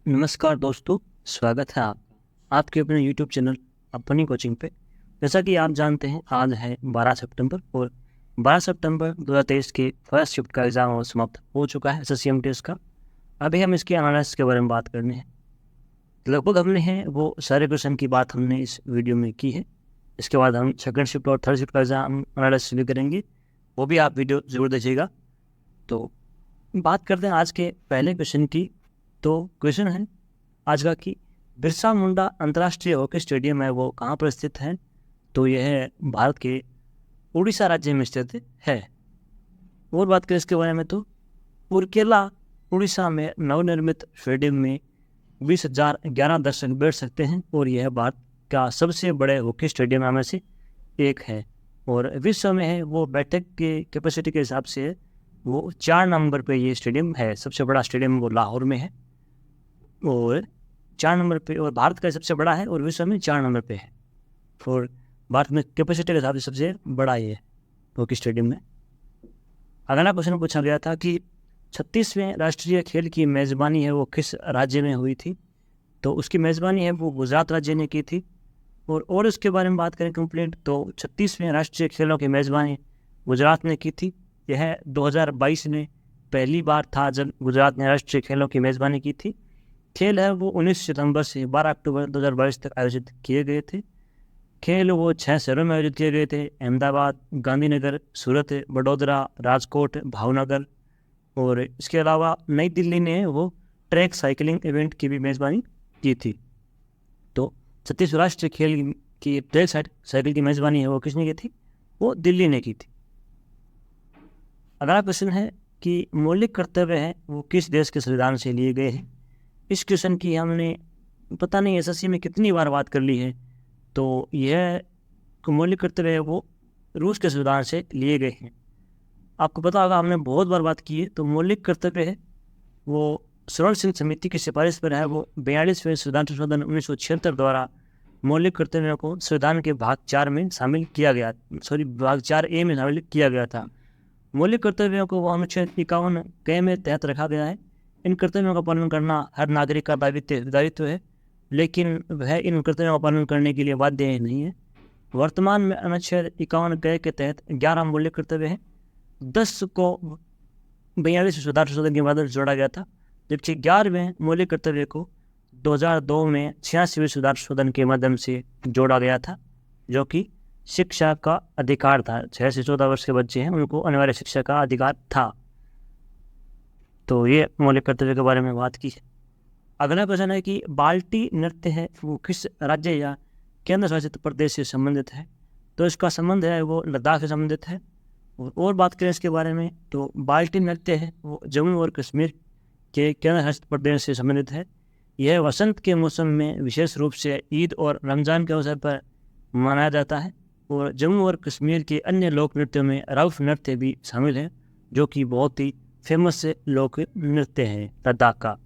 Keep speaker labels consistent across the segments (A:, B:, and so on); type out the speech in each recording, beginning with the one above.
A: नमस्कार दोस्तों, स्वागत है आपके अपने यूट्यूब चैनल अपनी कोचिंग पे। जैसा कि आप जानते हैं, आज है 12 सितंबर और 12 सितंबर 2023 के फर्स्ट शिफ्ट का एग्ज़ाम समाप्त हो चुका है SSC का। अभी हम इसके एनालिसिस के बारे में बात करने हैं। लगभग हमने है वो सारे क्वेश्चन की बात हमने इस वीडियो में की है। इसके बाद हम सेकंड शिफ्ट और थर्ड शिफ्ट का एग्ज़ाम एनालिसिस भी करेंगे, वो भी आप वीडियो ज़रूर देखिएगा। तो बात करते हैं आज के पहले क्वेश्चन की। तो क्वेश्चन है आज का कि बिरसा मुंडा अंतर्राष्ट्रीय हॉकी स्टेडियम है वो कहाँ पर स्थित है। तो यह है भारत के उड़ीसा राज्य में स्थित है। और बात करें इसके बारे में तो उरकेला उड़ीसा में नवनिर्मित स्टेडियम में 20,011 दर्शक बैठ सकते हैं और यह भारत का सबसे बड़े हॉकी स्टेडियम में से एक है। और विश्व में है वो बैठक के कैपेसिटी के हिसाब से वो 4 नंबर पे ये स्टेडियम है। सबसे बड़ा स्टेडियम वो लाहौर में है और 4 नंबर पे, और भारत का सबसे बड़ा है और विश्व में 4 नंबर पे है। और भारत में कैपेसिटी के हिसाब से सबसे बड़ा ये हॉकी स्टेडियम में। अगला क्वेश्चन पूछा गया था कि 36वें राष्ट्रीय खेल की मेज़बानी है वो किस राज्य में हुई थी। तो उसकी मेज़बानी है वो गुजरात राज्य ने की थी। और उसके बारे में बात करें कंप्लीट, तो 36वें राष्ट्रीय खेलों की मेज़बानी गुजरात ने की थी। यह 2022 में पहली बार था जब गुजरात ने राष्ट्रीय खेलों की मेज़बानी की थी। खेल है वो 19 सितंबर से 12 अक्टूबर 2022 तक आयोजित किए गए थे। खेल वो 6 शहरों में आयोजित किए गए थे: अहमदाबाद, गांधीनगर, सूरत, वडोदरा, राजकोट, भावनगर। और इसके अलावा नई दिल्ली ने वो ट्रैक साइकिलिंग इवेंट की भी मेज़बानी की थी। तो 36 राष्ट्रीय खेल की ट्रैक साइकिल की मेज़बानी है वो किसने की थी? वो दिल्ली ने की थी। अगला क्वेश्चन है कि मौलिक कर्तव्य है वो किस देश के संविधान से लिए गए हैं। इस क्वेश्चन की हमने पता नहीं SSC में कितनी बार बात कर ली है। तो यह मौलिक कर्तव्य है वो रूस के संविधान से लिए गए हैं। आपको पता होगा हमने बहुत बार बात की है। तो मौलिक कर्तव्य है वो स्वर्ण सिंह समिति की सिफारिश पर है वो 42वें संविधान संशोधन 1976 द्वारा मौलिक कर्तव्यों को संविधान के भाग 4 में शामिल किया गया, भाग 4A में शामिल किया गया था। मौलिक कर्तव्यों को वो अनुच्छेद 51K में तहत रखा गया है। इन कर्तव्यों का पालन करना हर नागरिक का दायित्व है, लेकिन वह इन कर्तव्यों का पालन करने के लिए बाध्य नहीं है। वर्तमान में अनुच्छेद 51K के तहत 11 मौलिक कर्तव्य हैं। 10 को 42 सुधार संशोधन के माध्यम से जोड़ा गया था, जबकि 11वें मौलिक कर्तव्य को 2002 में 86वें सुधार संशोधन के माध्यम से जोड़ा गया था, जो कि शिक्षा का अधिकार था। 6 से 14 वर्ष के बच्चे हैं उनको अनिवार्य शिक्षा का अधिकार था। तो ये मौलिक कर्तव्य के बारे में बात की है। अगला क्वेश्चन है कि बाल्टी नृत्य है वो किस राज्य या केंद्र शासित प्रदेश से संबंधित है। तो इसका संबंध है वो लद्दाख से संबंधित है। और बात करें इसके बारे में तो बाल्टी नृत्य है वो जम्मू और कश्मीर के केंद्र शासित प्रदेश से संबंधित है। यह वसंत के मौसम में विशेष रूप से ईद और रमज़ान के अवसर पर मनाया जाता है। और जम्मू और कश्मीर के अन्य लोक नृत्यों में रऊफ नृत्य भी शामिल है, जो कि बहुत ही फेमस लोक नृत्य है लद्दाख का।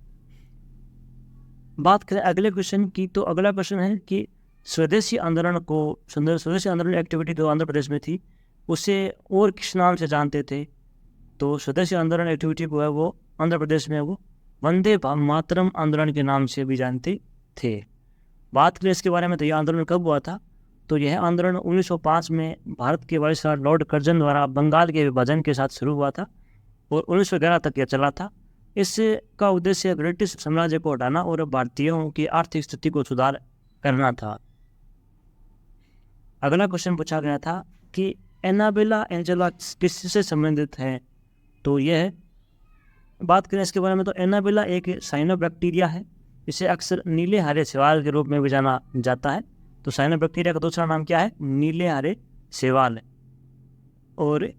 A: बात करें अगले क्वेश्चन की, तो अगला क्वेश्चन है कि स्वदेशी आंदोलन एक्टिविटी जो आंध्र प्रदेश में थी उसे और किस नाम से जानते थे। तो स्वदेशी आंदोलन एक्टिविटी को है वो आंध्र प्रदेश में वो वंदे मातरम आंदोलन के नाम से भी जानते थे। बात करें इसके बारे में तो यह आंदोलन कब हुआ था। तो यह आंदोलन 1905 में भारत के वायसराय लॉर्ड कर्जन द्वारा बंगाल के विभाजन के साथ शुरू हुआ था और 1911 तक यह चला था। इसका उद्देश्य ब्रिटिश साम्राज्य को हटाना और भारतीयों की आर्थिक स्थिति को सुधार करना था। अगला क्वेश्चन पूछा गया था कि एनाबेला एंजेला किससे संबंधित है। तो यह बात करें इसके बारे में तो एनाबेला एक साइनोबैक्टीरिया है। इसे अक्सर नीले हरे शैवाल के रूप में भी जाना जाता है। तो साइनोबैक्टीरिया का दूसरा नाम क्या है? नीले हरे शैवाल। और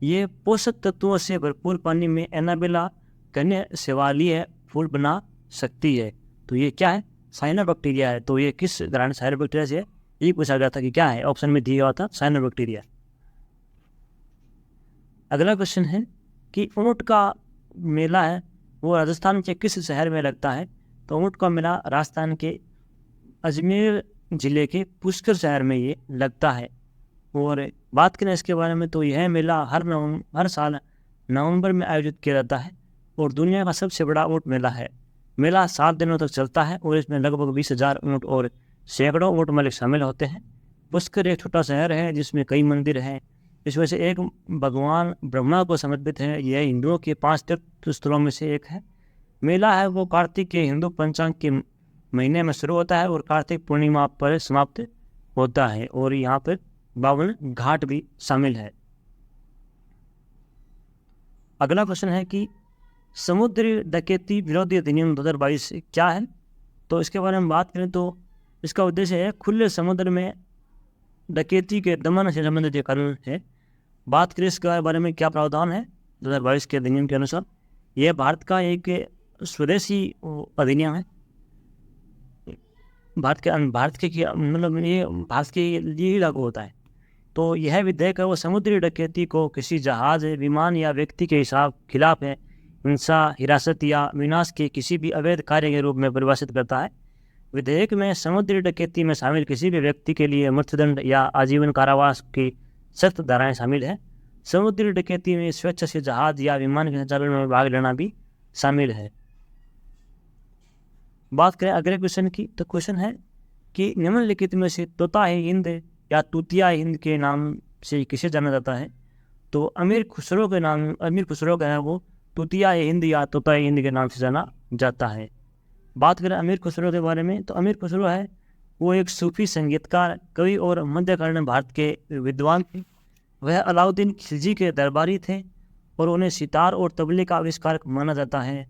A: ये पोषक तत्वों से भरपूर पानी में एनाबेला कन्या शैवालीय फूल बना सकती है। तो ये क्या है? साइनोबैक्टीरिया है। तो ये किस घराने साइनोबैक्टीरिया से है ये पूछा गया था कि क्या है। ऑप्शन में दिया हुआ था साइनोबैक्टीरिया। अगला क्वेश्चन है कि ऊंट का मेला है वो राजस्थान के किस शहर में लगता है। तो ऊंट का मेला राजस्थान के अजमेर जिले के पुष्कर शहर में ये लगता है। और बात करें इसके बारे में तो यह मेला हर साल नवंबर में आयोजित किया जाता है और दुनिया का सबसे बड़ा ऊंट मेला है। मेला 7 दिनों तक चलता है और इसमें लगभग 20,000 ऊँट और सैकड़ों ऊँट मालिक शामिल होते हैं। पुष्कर एक छोटा शहर है जिसमें कई मंदिर हैं, इसमें से एक भगवान ब्रह्मा को समर्पित है। यह हिंदुओं के 5 तीर्थ स्थलों में से एक है। मेला है वो कार्तिक के हिंदू पंचांग के महीने में शुरू होता है और कार्तिक पूर्णिमा पर समाप्त होता है, और यहाँ पर 52 घाट भी शामिल है। अगला क्वेश्चन है कि समुद्री डकैती विरोधी अधिनियम 2022 क्या है। तो इसके बारे में बात करें तो इसका उद्देश्य है खुले समुद्र में डकैती के दमन से संबंधित कानून है। बात करें इसके बारे में क्या प्रावधान है 2022 के अधिनियम के अनुसार, यह भारत का एक स्वदेशी अधिनियम है। भारत के मतलब ये भारत के लिए ही लागू होता है। तो यह विधेयक है वो समुद्री डकैती को किसी जहाज, विमान या व्यक्ति के खिलाफ है हिंसा, हिरासत या विनाश के किसी भी अवैध कार्य के रूप में परिभाषित करता है। विधेयक में समुद्री डकैती में शामिल किसी भी व्यक्ति के लिए मृत्युदंड या आजीवन कारावास की सख्त धाराएं शामिल है। समुद्री डकैती में स्वेच्छा से जहाज या विमान के संचालन में भाग लेना भी शामिल है। बात करें अगले क्वेश्चन की, तो क्वेश्चन है कि निम्नलिखित में से तोता हिंद या तूतिया हिंद के नाम से किसे जाना जाता है। तो अमीर खुसरो का है वो तूतिया हिंद या तोता हिंद के नाम से जाना जाता है। बात करें अमीर खुसरो के बारे में, तो अमीर खुसरो है वो एक सूफी संगीतकार, कवि और मध्यकालीन भारत के विद्वान थे। वह अलाउद्दीन खिलजी के दरबारी थे और उन्हें सितार और तबले का आविष्कारक माना जाता है।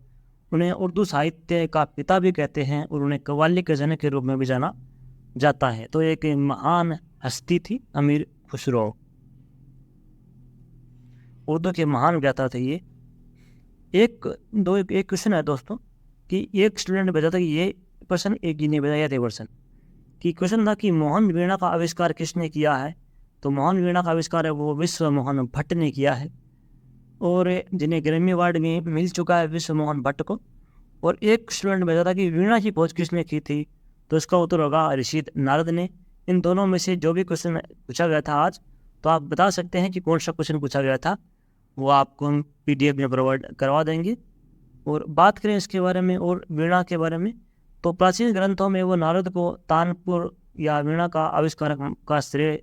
A: उन्हें उर्दू साहित्य का पिता भी कहते हैं और उन्हें कव्वाली के जनक के रूप में भी जाना जाता है। तो एक महान हस्ती थी अमीर खुसरो, उर्दू के महान ज्ञाता थे ये। एक क्वेश्चन है दोस्तों कि एक स्टूडेंट ने भेजा था कि ये प्रश्न एक ही ने भेजा थे वर्षन कि क्वेश्चन था कि मोहन वीणा का आविष्कार किसने किया है। तो मोहन वीणा का आविष्कार है वो विश्व मोहन भट्ट ने किया है, और जिन्हें ग्रैमी अवार्ड में मिल चुका है विश्व मोहन भट्ट को। और एक स्टूडेंट भेजा था कि वीणा की खोज किसने की थी। तो इसका उत्तर होगा ऋषि नारद ने। इन दोनों में से जो भी क्वेश्चन पूछा गया था आज, तो आप बता सकते हैं कि कौन सा क्वेश्चन पूछा गया था, वो आपको हम PDF में प्रोवाइड करवा देंगे। और बात करें इसके बारे में और वीणा के बारे में, तो प्राचीन ग्रंथों में वो नारद को तानपुर या वीणा का आविष्कारक का श्रेय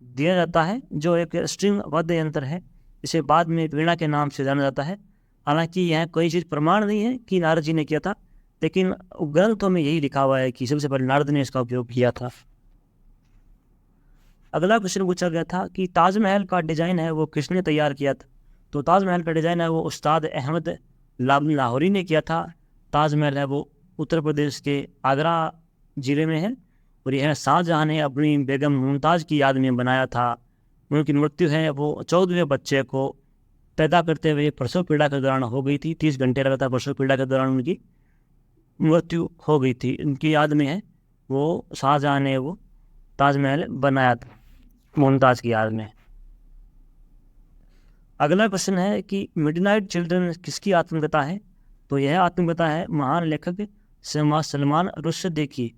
A: दिया जाता है, जो एक स्ट्रिंग वाद्य यंत्र है, इसे बाद में वीणा के नाम से जाना जाता है। हालांकि यह कोई चीज़ प्रमाण नहीं है कि नारद जी ने किया था, लेकिन ग्रंथों में यही लिखा हुआ है कि सबसे पहले नारद ने इसका उपयोग किया था। अगला क्वेश्चन पूछा गया था कि ताजमहल का डिज़ाइन है वो किसने तैयार किया था। तो ताजमहल का डिज़ाइन है वो उस्ताद अहमद लाहौरी ने किया था। ताजमहल है वो उत्तर प्रदेश के आगरा ज़िले में है, और यह शाहजहाँ ने अपनी बेगम मुमताज़ की याद में बनाया था। उनकी मृत्यु है वो 14वें बच्चे को पैदा करते हुए प्रसव पीड़ा के दौरान हो गई थी। 30 घंटे लगातार प्रसव पीड़ा के दौरान उनकी मृत्यु हो गई थी। उनकी याद में है वो शाहजहाँ ने वो ताजमहल बनाया था मुमताज़ की याद में। अगला क्वेश्चन है कि मिडनाइट चिल्ड्रन किसकी आत्मकथा है। तो यह आत्मकथा है महान लेखक सलमान रुश्दी की,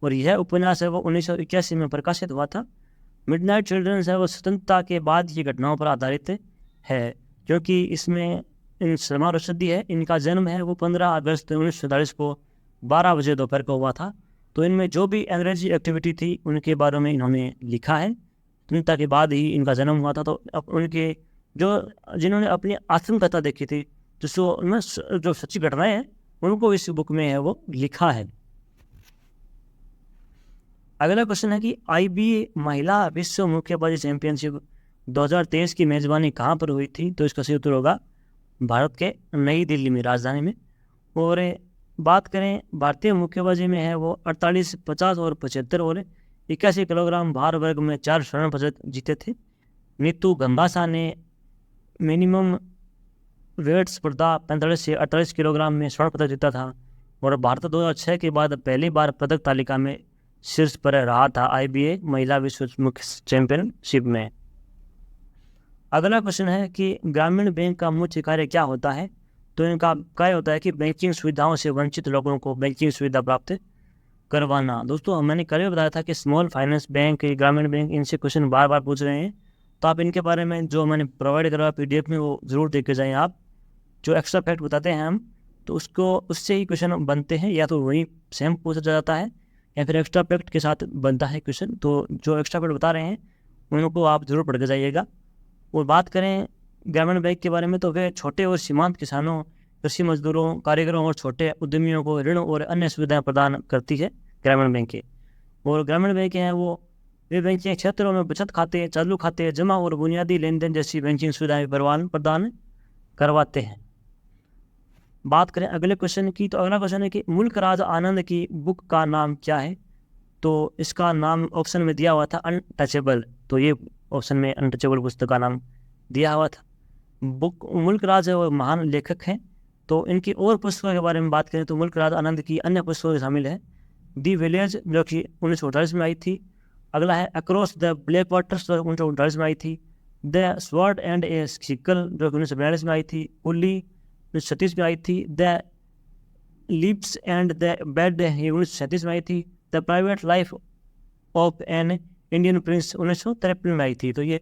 A: और यह उपन्यास है वो 1981 में प्रकाशित हुआ था। मिडनाइट चिल्ड्रन है वो स्वतंत्रता के बाद की घटनाओं पर आधारित है, क्योंकि इसमें सलमान रुश्दी है, इनका जन्म है वो 15 अगस्त 1947 को 12 बजे दोपहर को हुआ था। तो इनमें जो भी अंग्रेजी एक्टिविटी थी उनके बारे में इन्होंने लिखा है। स्वतंत्रता के बाद ही इनका जन्म हुआ था, तो उनके जिन्होंने अपनी आत्मकथा देखी थी, जो सच्ची घटनाएं हैं, उनको इस बुक में है वो लिखा है। अगला क्वेश्चन है कि IBA महिला विश्व मुक्केबाजी चैंपियनशिप 2023 की मेजबानी कहाँ पर हुई थी। तो इसका सही उत्तर होगा भारत के नई दिल्ली में, राजधानी में। और बात करें भारतीय मुक्केबाजी में है वो 48, 50 और 75 और 81 किलोग्राम भार वर्ग में 4 स्वर्ण पदक जीते थे। नीतू गंगासा ने मिनिमम वेट स्पर्धा 45 से 48 किलोग्राम में स्वर्ण पदक जीता था, और भारत 2006 के बाद पहली बार पदक तालिका में शीर्ष पर रहा था IBA महिला विश्व मुक्के चैंपियनशिप में। अगला क्वेश्चन है कि ग्रामीण बैंक का मुख्य कार्य क्या होता है। तो इनका कार्य होता है कि बैंकिंग सुविधाओं से वंचित लोगों को बैंकिंग सुविधा प्राप्त करवाना। दोस्तों मैंने कल बताया था कि स्मॉल फाइनेंस बैंक, ग्रामीण बैंक, इनसे क्वेश्चन बार बार पूछ रहे हैं, तो आप इनके बारे में जो मैंने प्रोवाइड करवाया PDF में वो ज़रूर देख के जाएँ आप। जो एक्स्ट्रा फैक्ट बताते हैं हम, तो उसको उससे ही क्वेश्चन बनते हैं, या तो वही सेम पूछा जाता है या फिर एक्स्ट्रा फैक्ट के साथ बनता है क्वेश्चन। तो जो एक्स्ट्रा फैक्ट बता रहे हैं उनको आप जरूर पढ़ के जाइएगा। और बात करें ग्रामीण बैंक के बारे में, तो वे छोटे और सीमांत किसानों, कृषि मजदूरों, कारीगरों और छोटे उद्यमियों को ऋण और अन्य सुविधाएं प्रदान करती है ग्रामीण बैंक। और ग्रामीण बैंक हैं वे बैंकिंग क्षेत्रों में बचत खाते, चालू खाते, जमा और बुनियादी लेन देन जैसी बैंकिंग सुविधाएं प्रदान करवाते हैं। बात करें अगले क्वेश्चन की, तो अगला क्वेश्चन है कि मुल्क राज आनंद की बुक का नाम क्या है? तो इसका नाम ऑप्शन में दिया हुआ था अनटचेबल। तो ये ऑप्शन में अनटचेबल पुस्तक का नाम दिया हुआ था। मुल्क राज महान लेखक हैं। तो इनकी और पुस्तकों के बारे में बात करें तो मुल्क राज आनंद की अन्य पुस्तकों शामिल है दी विलेज, जो कि 1948 में आई थी। अगला है अक्रॉस द ब्लैक वाटर्स, जो 1948 में आई थी। The sword and A sickle, जो कि 1942 में आई थी। उल्ली 1936 में आई थी। The lips and the bed, ये 1937 में आई थी। The private life of an Indian Prince 1953 में आई थी। तो ये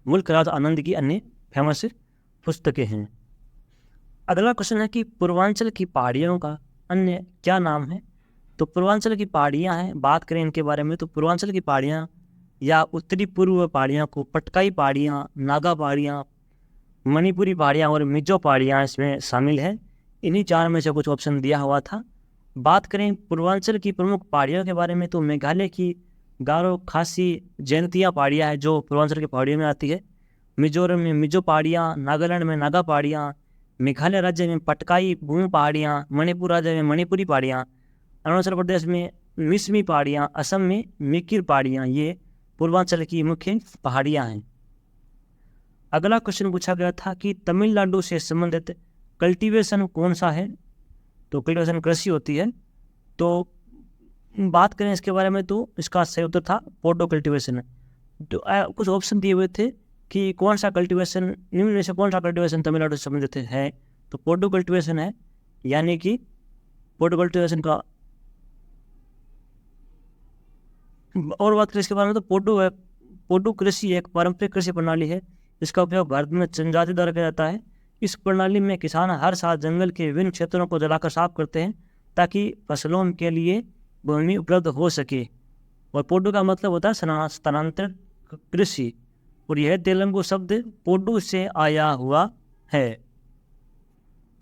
A: मुल्क राज आनंद की अन्य फेमस पुस्तकें हैं। अगला क्वेश्चन है कि पूर्वांचल की पहाड़ियों का अन्य क्या नाम है? तो पूर्वांचल की पहाड़ियाँ हैं, बात करें इनके बारे में तो पूर्वांचल की पहाड़ियाँ या उत्तरी पूर्व पहाड़ियाँ को पटकाई पहाड़ियाँ, नागा पहाड़ियाँ, मणिपुरी पहाड़ियाँ और मिजो पहाड़ियाँ इसमें शामिल है। इन्हीं चार में से कुछ ऑप्शन दिया हुआ था। बात करें पूर्वांचल की प्रमुख पहाड़ियों के बारे में तो मेघालय की गारो, खासी, जैंतिया पहाड़ियाँ है जो पूर्वांचल की पहाड़ियों में आती है। मिजोरम में मिजो पहाड़ियाँ, नागालैंड में नागा पहाड़ियाँ, मेघालय राज्य में पटकाई भूमि पहाड़ियाँ, मणिपुर राज्य में मणिपुरी पहाड़ियाँ, अरुणाचल प्रदेश में मिसमी पहाड़ियाँ, असम में मिकिर पहाड़ियाँ, ये पूर्वांचल की मुख्य पहाड़ियाँ हैं। अगला क्वेश्चन पूछा गया था कि तमिलनाडु से संबंधित कल्टीवेशन कौन सा है? तो कल्टीवेशन कृषि होती है। तो बात करें इसके बारे में तो इसका सही उत्तर था पोडो कल्टीवेशन। तो कुछ ऑप्शन दिए हुए थे कि कौन सा कल्टीवेशन, निम्न में से कौन सा कल्टीवेशन तमिलनाडु से संबंधित है? तो पोडो कल्टीवेशन है, यानी कि पोडो कल्टीवेशन का। और बात करें इसके बारे में तो पोडो कृषि एक पारंपरिक कृषि प्रणाली है जिसका उपयोग भारत में जनजाति द्वारा किया जाता है। इस प्रणाली में किसान हर साल जंगल के विभिन्न क्षेत्रों को जलाकर साफ करते हैं ताकि फसलों के लिए भूमि उपलब्ध हो सके। और पोडो का मतलब होता है स्थानांतरित कृषि, और यह तेलुगु शब्द पोडू से आया हुआ है।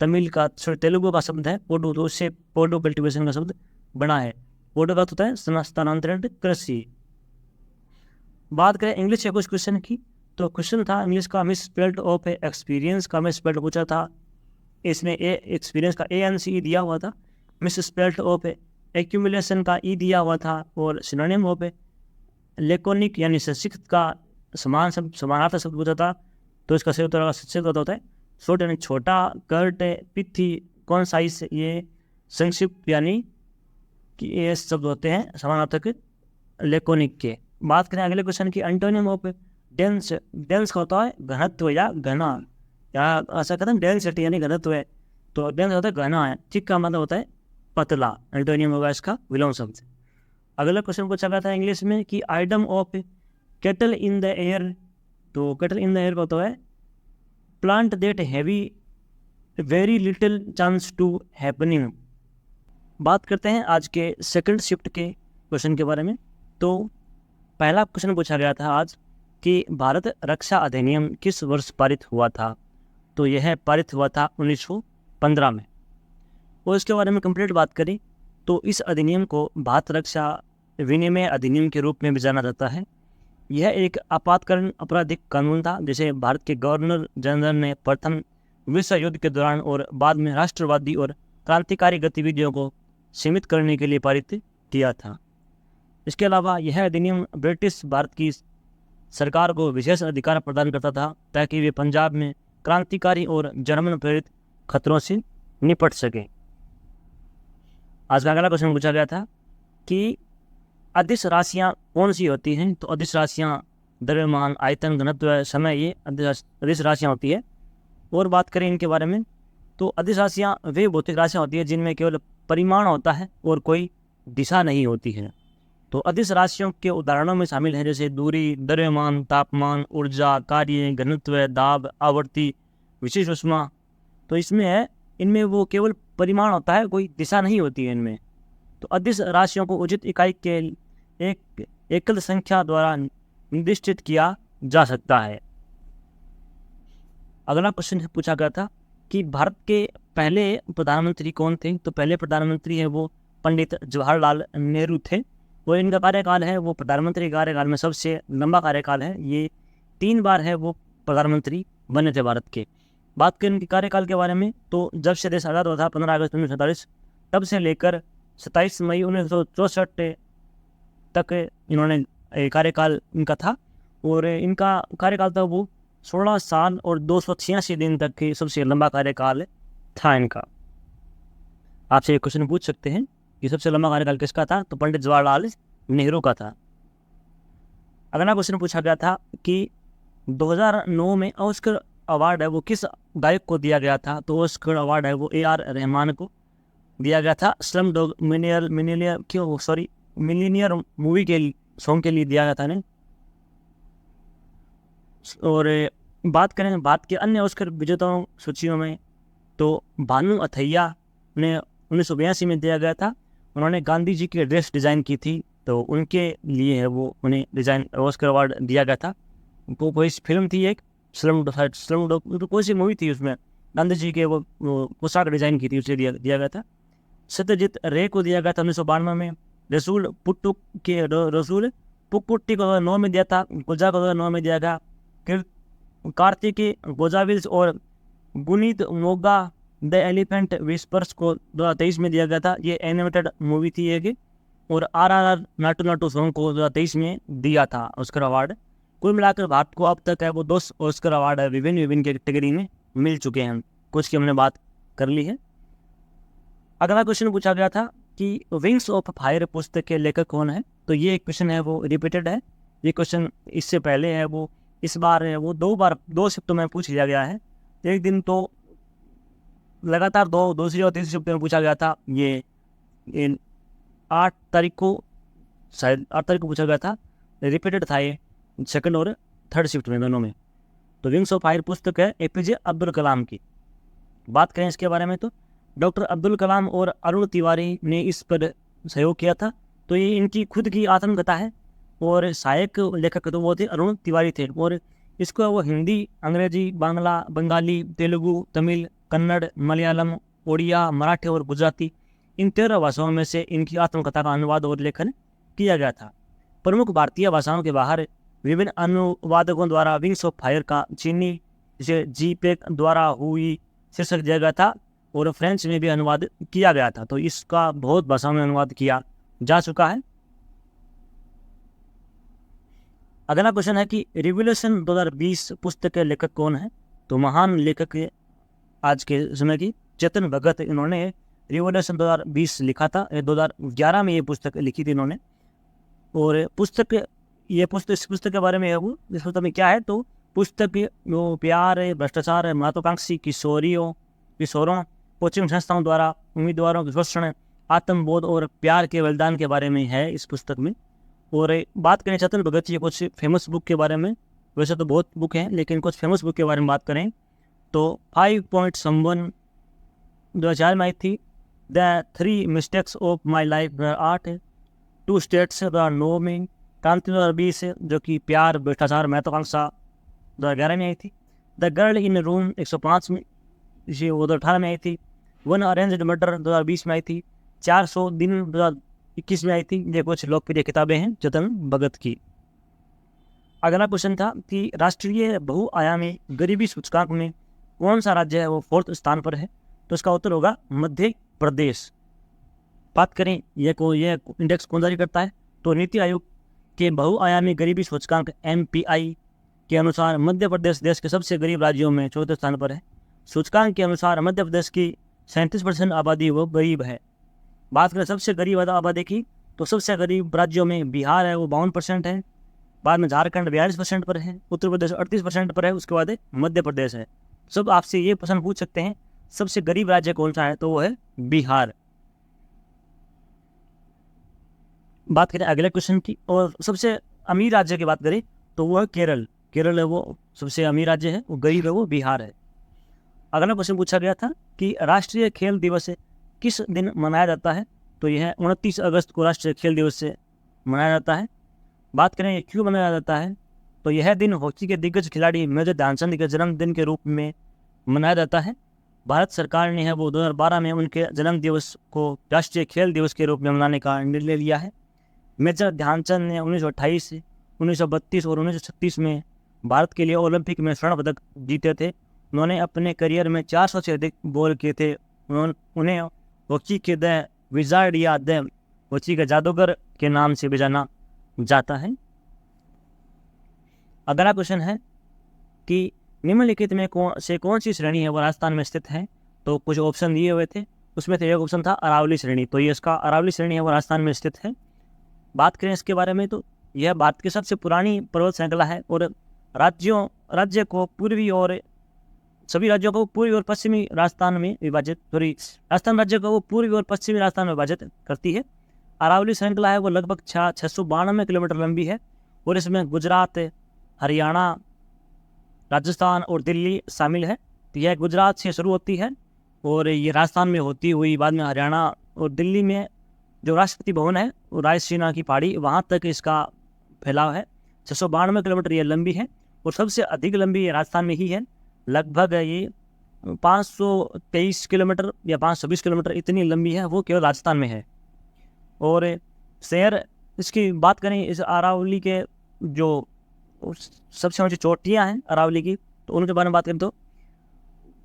A: तेलुगु का शब्द है पोडू, तो उससे पोडो कल्टीवेशन का शब्द बना है। पोडो का होता है स्थानांतरित कृषि। बात करें इंग्लिश के कुछ क्वेश्चन की, तो क्वेश्चन था इंग्लिश का मिस स्पेल्ड ऑफ एक्सपीरियंस का मिस स्पेल्ड पूछा था। इसमें एक्सपीरियंस का ANCE दिया हुआ था। मिस स्पेल्ड ऑफ एक्यूमुलेशन का E दिया हुआ था। और सिनोनिम ऑफ लेकोनिक यानी संक्षिप्त का समानार्थक शब्द पूछा था। तो इसका सही उत्तर संक्षिप्त होता है शॉर्ट यानी छोटा, कर्ट, पिथी, कॉन्साइज, ये संक्षिप्त यानी कि ये शब्द होते हैं समानार्थक लेकोनिक के। बात करें अगले क्वेश्चन की एंटोनिम ऑफ डेंस। डेंस का होता है घनत्व या घना, या ऐसा कहते हैं डेंसिटी यानी घनत्व है। तो डेंस होता है घना है, ठीक का मतलब होता है पतला। एंटोनिम होगा इसका विलोम शब्द। अगला क्वेश्चन पूछा गया था इंग्लिश में कि item of cattle in the air. तो कैटल इन द एयर का होता है plant that have very little chance to happening. बात करते हैं आज के सेकंड शिफ्ट के क्वेश्चन के बारे में। तो पहला क्वेश्चन पूछा गया था आज कि भारत रक्षा अधिनियम किस वर्ष पारित हुआ था? तो यह पारित हुआ था 1915 में। और इसके बारे में कंप्लीट बात करें तो इस अधिनियम को भारत रक्षा विनिमय अधिनियम के रूप में भी जाना जाता है। यह एक आपातकालीन आपराधिक कानून था जिसे भारत के गवर्नर जनरल ने प्रथम विश्व युद्ध के दौरान और बाद में राष्ट्रवादी और क्रांतिकारी गतिविधियों को सीमित करने के लिए पारित किया था। इसके अलावा यह अधिनियम ब्रिटिश भारत की सरकार को विशेष अधिकार प्रदान करता था ताकि वे पंजाब में क्रांतिकारी और जर्मन प्रेरित खतरों से निपट सके। आज का अगला क्वेश्चन पूछा गया था कि अदिश राशियाँ कौन सी होती हैं? तो अदिश राशियाँ द्रव्यमान, आयतन, घनत्व, समय, ये अदिश राशियाँ होती है। और बात करें इनके बारे में तो अदिश राशियाँ वे भौतिक राशियाँ होती है जिनमें केवल परिमाण होता है और कोई दिशा नहीं होती है। तो अदिश राशियों के उदाहरणों में शामिल हैं जैसे दूरी, द्रव्यमान, तापमान, ऊर्जा, कार्य, घनत्व, दाब, आवर्ती, विशेष ऊष्मा। तो इसमें है इनमें वो केवल परिमाण होता है, कोई दिशा नहीं होती है इनमें। तो अदिश राशियों को उचित इकाई के एक एकल संख्या द्वारा निर्दिष्ट किया जा सकता है। अगला क्वेश्चन पूछा गया था कि भारत के पहले प्रधानमंत्री कौन थे। तो पहले प्रधानमंत्री है वो पंडित जवाहरलाल नेहरू थे। वो इनका कार्यकाल है वो प्रधानमंत्री कार्यकाल में सबसे लंबा कार्यकाल है। ये 3 बार है वो प्रधानमंत्री बने थे भारत के। बात करें इनके कार्यकाल के बारे में, तो जब से देश आज़ाद हुआ था 15 अगस्त 1947, तब से लेकर 27 मई 1964 तक इन्होंने कार्यकाल इनका था। और इनका कार्यकाल था वो 16 साल और 286 दिन तक की सबसे लंबा कार्यकाल था इनका। आपसे एक क्वेश्चन पूछ सकते हैं कि सबसे लंबा कार्यकाल किसका था। तो पंडित जवाहरलाल नेहरू का था। अगला क्वेश्चन पूछा गया था कि 2009 में ऑस्कर अवार्ड है वो किस गायक को दिया गया था। तो ऑस्कर अवार्ड है वो AR रहमान को दिया गया था। स्लम डॉग मिलीनियर मूवी के सॉन्ग के लिए दिया गया था इन्हें। और बात करें भारत के अन्य ऑस्कर विजेताओं सूचियों में, तो भानु अथैया ने 1982 में दिया गया था। उन्होंने गांधी जी की ड्रेस डिज़ाइन की थी, तो उनके लिए है वो उन्हें डिज़ाइन ऑस्कर अवार्ड दिया गया था। वो कोई फिल्म थी एक स्लम डॉग, तो कोई सी मूवी थी, उसमें गांधी जी के वो पोशाक डिज़ाइन की थी, उसे दिया गया था। सत्यजीत रे को दिया गया था 1992 में। रसूल पुक्कुट्टी को 2009 में दिया था। गुजा को 2009 में दिया गया। कार्तिकी गोजाविल्स और Guneet Moga the elephant whispers को 2023 में दिया गया था। ये एनिमेटेड मूवी थी एक। और RRR नाटू नाटू सॉन्ग को 2023 में दिया था ऑस्कर अवार्ड। कुल मिलाकर भारत को अब तक है वो 2 ऑस्कर अवार्ड है विभिन्न कैटेगरी में मिल चुके हैं। कुछ की हमने बात कर ली है। अगला क्वेश्चन पूछा गया था कि विंग्स ऑफ फायर पुस्तक के लेखक कौन है। तो ये एक क्वेश्चन है वो रिपीटेड है। ये क्वेश्चन इससे पहले है वो इस बार है वो 2 शिफ्टों में पूछ लिया गया है। एक दिन तो लगातार दूसरी और तीसरी शिफ्ट में पूछा गया था। ये 8 तारीख को शायद 8 तारीख को पूछा गया था। रिपीटेड था ये सेकंड और थर्ड शिफ्ट में दोनों में। तो विंग्स ऑफ फायर पुस्तक है APJ अब्दुल कलाम की। बात करें इसके बारे में, तो डॉक्टर अब्दुल कलाम और अरुण तिवारी ने इस पर सहयोग किया था। तो ये इनकी खुद की आत्मकथा है। और सहायक लेखक तो वो थे अरुण तिवारी थे। और इसको वो हिंदी, अंग्रेजी, बांग्ला, बंगाली, तेलुगु, तमिल, कन्नड़, मलयालम, ओडिया, मराठी और गुजराती, इन 13 भाषाओं में से इनकी आत्मकथा का अनुवाद और लेखन किया गया था। प्रमुख भारतीय भाषाओं के बाहर विभिन्न अनुवादकों द्वारा विंग्स ऑफ फायर का चीनी जिसे जीपेक द्वारा हुई शीर्षक दिया गया था। और फ्रेंच में भी अनुवाद किया गया था। तो इसका बहुत भाषाओं में अनुवाद किया जा चुका है। अगला क्वेश्चन है कि रिवोल्यूशन 2020 पुस्तक के लेखक कौन है। तो महान लेखक आज के समय की चेतन भगत, इन्होंने रिवोल्यूशन 2020 लिखा था। 2011 में ये पुस्तक लिखी थी इन्होंने। और इस पुस्तक के बारे में है वो इस पुस्तक में क्या है, तो पुस्तक वो प्यार, भ्रष्टाचार, महत्वाकांक्षी किशोरों, कोचिंग संस्थाओं द्वारा उम्मीदवारों के शोषण, आत्मबोध और प्यार के बलिदान के बारे में है इस पुस्तक में। और बात करें चेतन भगत जी कुछ फेमस बुक के बारे में, वैसे तो बहुत बुक हैं लेकिन कुछ फेमस बुक के बारे में बात करें तो 5 पॉइंट समवन 2004 में आई थी। The 3 mistakes of my life 8, 2 states नो में क्रांति 2020 जो कि प्यार, भ्रष्टाचार, महत्वाकांक्षा 2011 में आई थी। द गर्ल इन रूम 105 में ये 2018 में आई थी। 1 अरेंज्ड मर्डर 2020 में आई थी। 400 दिन 2021 में आई थी। ये कुछ लोकप्रिय किताबें हैं चेतन भगत की। अगला क्वेश्चन था कि राष्ट्रीय बहुआयामी गरीबी सूचकांक में कौन सा राज्य है वो 4th स्थान पर है। तो इसका उत्तर होगा मध्य प्रदेश। बात करें ये इंडेक्स कौन जारी करता है, तो नीति आयोग के बहुआयामी गरीबी सूचकांक MPI के अनुसार मध्य प्रदेश देश के सबसे गरीब राज्यों में 4थे स्थान पर है। सूचकांक के अनुसार मध्य प्रदेश की 37% आबादी वो गरीब है। बात करें सबसे गरीब आबादी की, तो सबसे गरीब राज्यों में बिहार है वो 52% है। बाद में झारखंड 42% पर है। उत्तर प्रदेश 38% पर है। उसके बाद मध्य प्रदेश है। सब आपसे ये प्रश्न पूछ सकते हैं सबसे गरीब राज्य कौन सा है, तो वो है बिहार। बात करें अगले क्वेश्चन की, और सबसे अमीर राज्य की बात करें तो वो है केरल। केरल है वो सबसे अमीर राज्य है, वो गरीब है वो बिहार है। अगला क्वेश्चन पूछा गया था कि राष्ट्रीय खेल दिवस किस दिन मनाया जाता है, तो यह 29 अगस्त को राष्ट्रीय खेल दिवस से मनाया जाता है। बात करें ये क्यों मनाया जाता है, तो यह दिन हॉकी के दिग्गज खिलाड़ी मेजर ध्यानचंद के जन्मदिन के रूप में मनाया जाता है। भारत सरकार ने है वो 2012 में उनके जन्म दिवस को राष्ट्रीय खेल दिवस के रूप में मनाने का निर्णय लिया है। मेजर ध्यानचंद ने 1928, 1932 और 1936 में भारत के लिए ओलंपिक में स्वर्ण पदक जीते थे। उन्होंने अपने करियर में 400 से अधिक बॉल किए थे। उन्हें हॉकी के द विजार्ड या द हॉकी के जादूगर के नाम से भी जाना जाता है। अगला क्वेश्चन है कि निम्नलिखित में कौन सी श्रेणी है वो राजस्थान में स्थित है, तो कुछ ऑप्शन दिए हुए थे, उसमें से एक ऑप्शन था अरावली श्रेणी, तो ये इसका अरावली श्रेणी है वो राजस्थान में स्थित है। बात करें इसके बारे में तो यह भारत की सबसे पुरानी पर्वत श्रृंखला है और राज्य को पूर्वी और सभी राज्यों को पूर्वी और पश्चिमी राजस्थान में विभाजित राजस्थान राज्य को वो पूर्वी और पश्चिमी राजस्थान में विभाजित करती है। अरावली श्रृंखला है वो लगभग 692 किलोमीटर लंबी है और इसमें गुजरात, हरियाणा, राजस्थान और दिल्ली शामिल है। तो यह गुजरात से शुरू होती है और ये राजस्थान में होती हुई बाद में हरियाणा और दिल्ली में जो राष्ट्रपति भवन है वो रायसीना की पहाड़ी वहाँ तक इसका फैलाव है। 692 किलोमीटर ये लंबी है और सबसे अधिक लंबी राजस्थान में ही है। लगभग ये 523 किलोमीटर या 520 किलोमीटर इतनी लंबी है, वो केवल राजस्थान में है। और शहर इसकी बात करें, इस अरावली के जो सबसे ऊंची चोटियाँ हैं अरावली की, तो उनके बारे में बात करें तो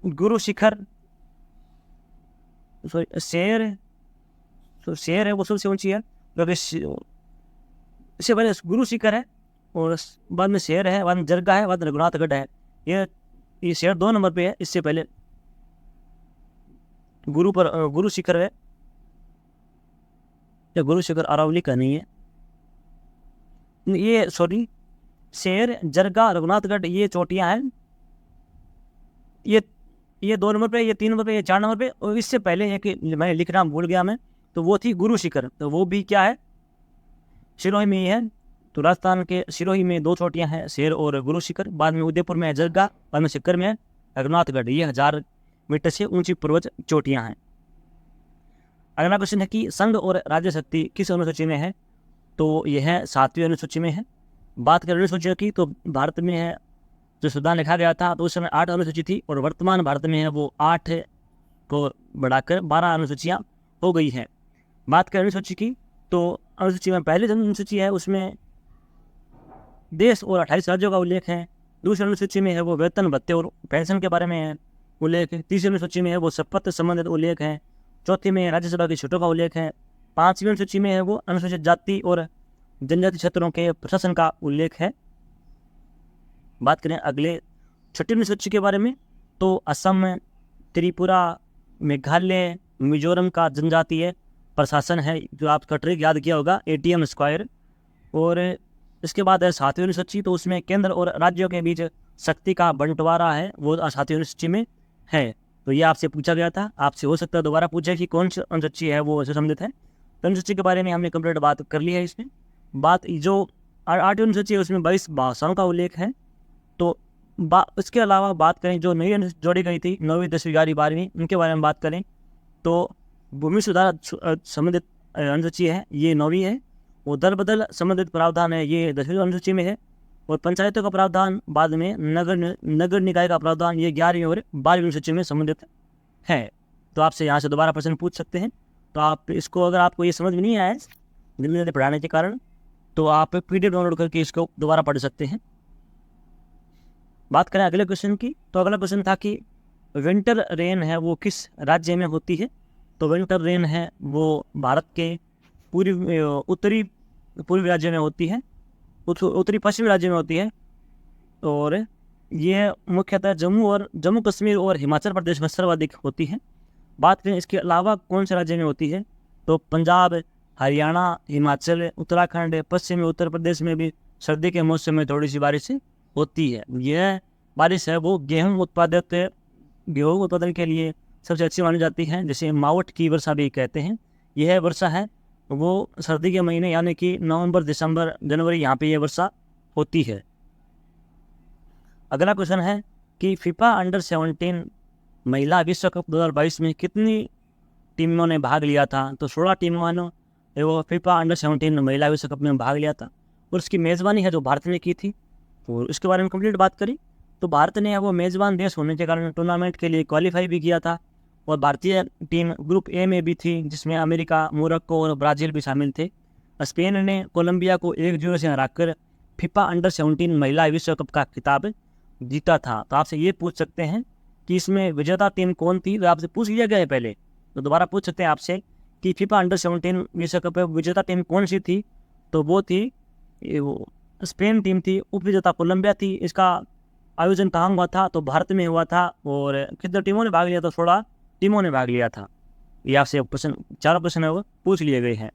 A: गुरु शिखर शेर है वो सबसे ऊंची है, क्योंकि इससे पहले गुरु शिखर है और बाद में शेर है, बाद में जरगा है, बाद में रघुनाथगढ़ है। ये शेर 2 नंबर पे है, इससे पहले गुरु शिखर है। या गुरु शिखर अरावली का नहीं है, ये शेर, जरगा, रघुनाथगढ़ ये चोटियां हैं। ये 2 नंबर पे, ये 3 नंबर पे, ये 4 नंबर पे। और इससे पहले एक मैं लिखना भूल गया मैं, तो वो थी गुरु शिखर, तो वो भी क्या है सिरोही में ही है। तो राजस्थान के सिरोही में 2 चोटियां हैं, शेर और गुरु शिखर। बाद में उदयपुर में है जरगा, बाद में शिखर में है रघुनाथगढ़। ये 1000 मीटर से ऊंची पर्वत चोटियां हैं। अगला क्वेश्चन है कि संघ और राज्य शक्ति किस अनुसूची में है, तो यह है 7वीं अनुसूची में है। बात करें अनुसूचियों की तो भारत में है जो संविधान लिखा गया था तो उस समय 8 अनुसूची थी और वर्तमान भारत में है वो 8 को बढ़ाकर 12 अनुसूचियाँ हो गई हैं। बात करें अनुसूची की तो अनुसूची में पहली अनुसूची है उसमें देश और 28 राज्यों का उल्लेख है। दूसरी अनुसूची में है वो वेतन भत्ते और पेंशन के बारे में है उल्लेख है। तीसरी अनुसूची में है वो शपथ संबंधित उल्लेख है। चौथी में राज्यसभा की सीटों का उल्लेख है। 5वीं अनुसूची में है वो अनुसूचित जाति और जनजाति क्षेत्रों के प्रशासन का उल्लेख है। बात करें अगले 6ठी अनुसूची के बारे में तो असम, त्रिपुरा, मेघालय, मिजोरम का जनजातीय प्रशासन है, जो आपका ट्रिक याद किया होगा ATM स्क्वायर। और इसके बाद है 7वीं अनुसूची, तो उसमें केंद्र और राज्यों के बीच शक्ति का बंटवारा है वो 7वीं अनुसूची में है। तो ये आपसे पूछा गया था, आपसे हो सकता है दोबारा पूछे कि कौन सी अनुसूची है वो संबंधित है। तो अनुसूची के बारे में हमने कंप्लीट बात कर ली है। इसमें बात जो 8वीं अनुसूची है उसमें 22 भाषाओं का उल्लेख है। तो इसके अलावा बात करें जो नई अनुसूची जोड़ी गई थी 9वीं, 10वीं, 11वीं, 12वीं, उनके बारे में बात करें तो भूमि सुधार संबंधित अनुसूची है ये 9वीं है। वो दर बदल संबंधित प्रावधान है ये 10वीं अनुसूची में है। और पंचायतों का प्रावधान बाद में नगर निकाय का प्रावधान ये 11वीं और 12वीं अनुसूची में संबंधित है। तो आपसे यहाँ से दोबारा प्रश्न पूछ सकते हैं। तो आप इसको अगर आपको ये समझ में नहीं आया धीरे पढ़ाने के कारण तो आप PDF डाउनलोड करके इसको दोबारा पढ़ सकते हैं। बात करें अगले क्वेश्चन की तो अगला क्वेश्चन था कि विंटर रेन है वो किस राज्य में होती है। तो विंटर रेन है वो भारत के उत्तरी पूर्वी राज्य में होती है, उत्तरी पश्चिमी राज्य में होती है। और ये मुख्यतः जम्मू कश्मीर और हिमाचल प्रदेश में सर्वाधिक होती है। बात करें इसके अलावा कौन से राज्य में होती है तो पंजाब, हरियाणा, हिमाचल, उत्तराखंड, पश्चिमी उत्तर प्रदेश में भी सर्दी के मौसम में थोड़ी सी बारिश होती है। यह बारिश है वो गेहूं उत्पादन के लिए सबसे अच्छी मानी जाती है, जिसे मावट की वर्षा भी कहते हैं। यह वर्षा है वो सर्दी के महीने यानी कि नवंबर, दिसंबर, जनवरी यहाँ पे यह वर्षा होती है। अगला क्वेश्चन है कि FIFA अंडर 17 महिला विश्व कप 2022 में कितनी टीमों ने भाग लिया था? तो 16 टीमों ने वो फीफा अंडर 17 महिला विश्व कप में भाग लिया था और उसकी मेज़बानी है जो भारत ने की थी। और उसके बारे में कंप्लीट बात करी तो भारत ने वो मेज़बान देश होने के कारण टूर्नामेंट के लिए क्वालिफाई भी किया था और भारतीय टीम ग्रुप ए में भी थी, जिसमें अमेरिका, मोरक्को और ब्राज़ील भी शामिल थे। स्पेन ने कोलंबिया को 1-0 से हराकर फीफा अंडर 17 महिला विश्व कप का खिताब जीता था। तो आपसे ये पूछ सकते हैं कि इसमें विजेता टीम कौन थी? तो आपसे पूछ लिया गया है पहले, तो दोबारा पूछ सकते हैं आपसे कि फीफा अंडर 17 विश्व कप में विजेता टीम कौन सी थी? तो वो थी वो स्पेन टीम थी। उप विजेता कोलंबिया थी। इसका आयोजन कहाँ हुआ था? तो भारत में हुआ था। और कितने टीमों ने भाग लिया था? 16 टीमों ने भाग लिया था। ये आपसे प्रश्न, 4 प्रश्न है वो पूछ लिए गए हैं।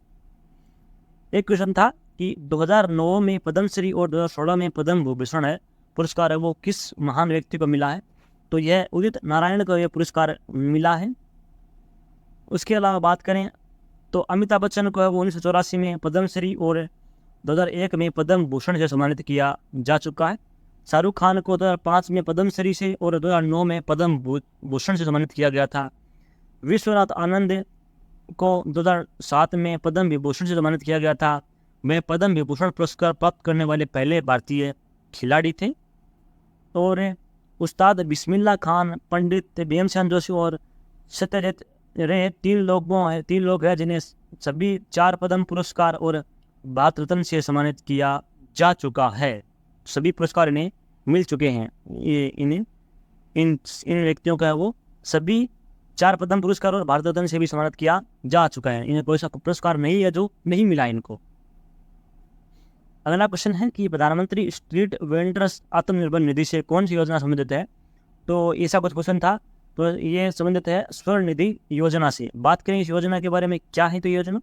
A: एक क्वेश्चन था कि 2009 में पद्मश्री और 2016 में पद्म भूषण है पुरस्कार है वो किस महान व्यक्ति को मिला है? तो यह उदित नारायण को यह पुरस्कार मिला है। उसके अलावा बात करें तो अमिताभ बच्चन को 1984 में पद्मश्री और 2001 में पद्म भूषण से सम्मानित किया जा चुका है। शाहरुख खान को 2005 में पद्मश्री से और 2009 में पद्म भूषण से सम्मानित किया गया था। विश्वनाथ आनंद को 2007 में पद्म विभूषण से सम्मानित किया गया था। वे पद्म विभूषण पुरस्कार प्राप्त करने वाले पहले भारतीय खिलाड़ी थे। और उस्ताद बिस्मिल्लाह खान, पंडित भीमसेन जोशी और सत्यजीत रे 3 लोग हैं जिन्हें सभी 4 पद्म पुरस्कार और भारत रत्न से सम्मानित किया जा चुका है। सभी पुरस्कार इन्हें मिल चुके हैं। ये इन्हें इन व्यक्तियों का वो सभी 4 पद्म पुरस्कार और भारत रत्न से भी सम्मानित किया जा चुका है। इन्हें कोई सा पुरस्कार नहीं है जो नहीं मिला इनको। अगला क्वेश्चन है कि प्रधानमंत्री स्ट्रीट वेंडर्स आत्मनिर्भर निधि से कौन सी योजना संबंधित है? तो ऐसा कुछ क्वेश्चन था। तो ये संबंधित है स्वर्ण निधि योजना से। बात करें इस योजना के बारे में, क्या है तो योजना?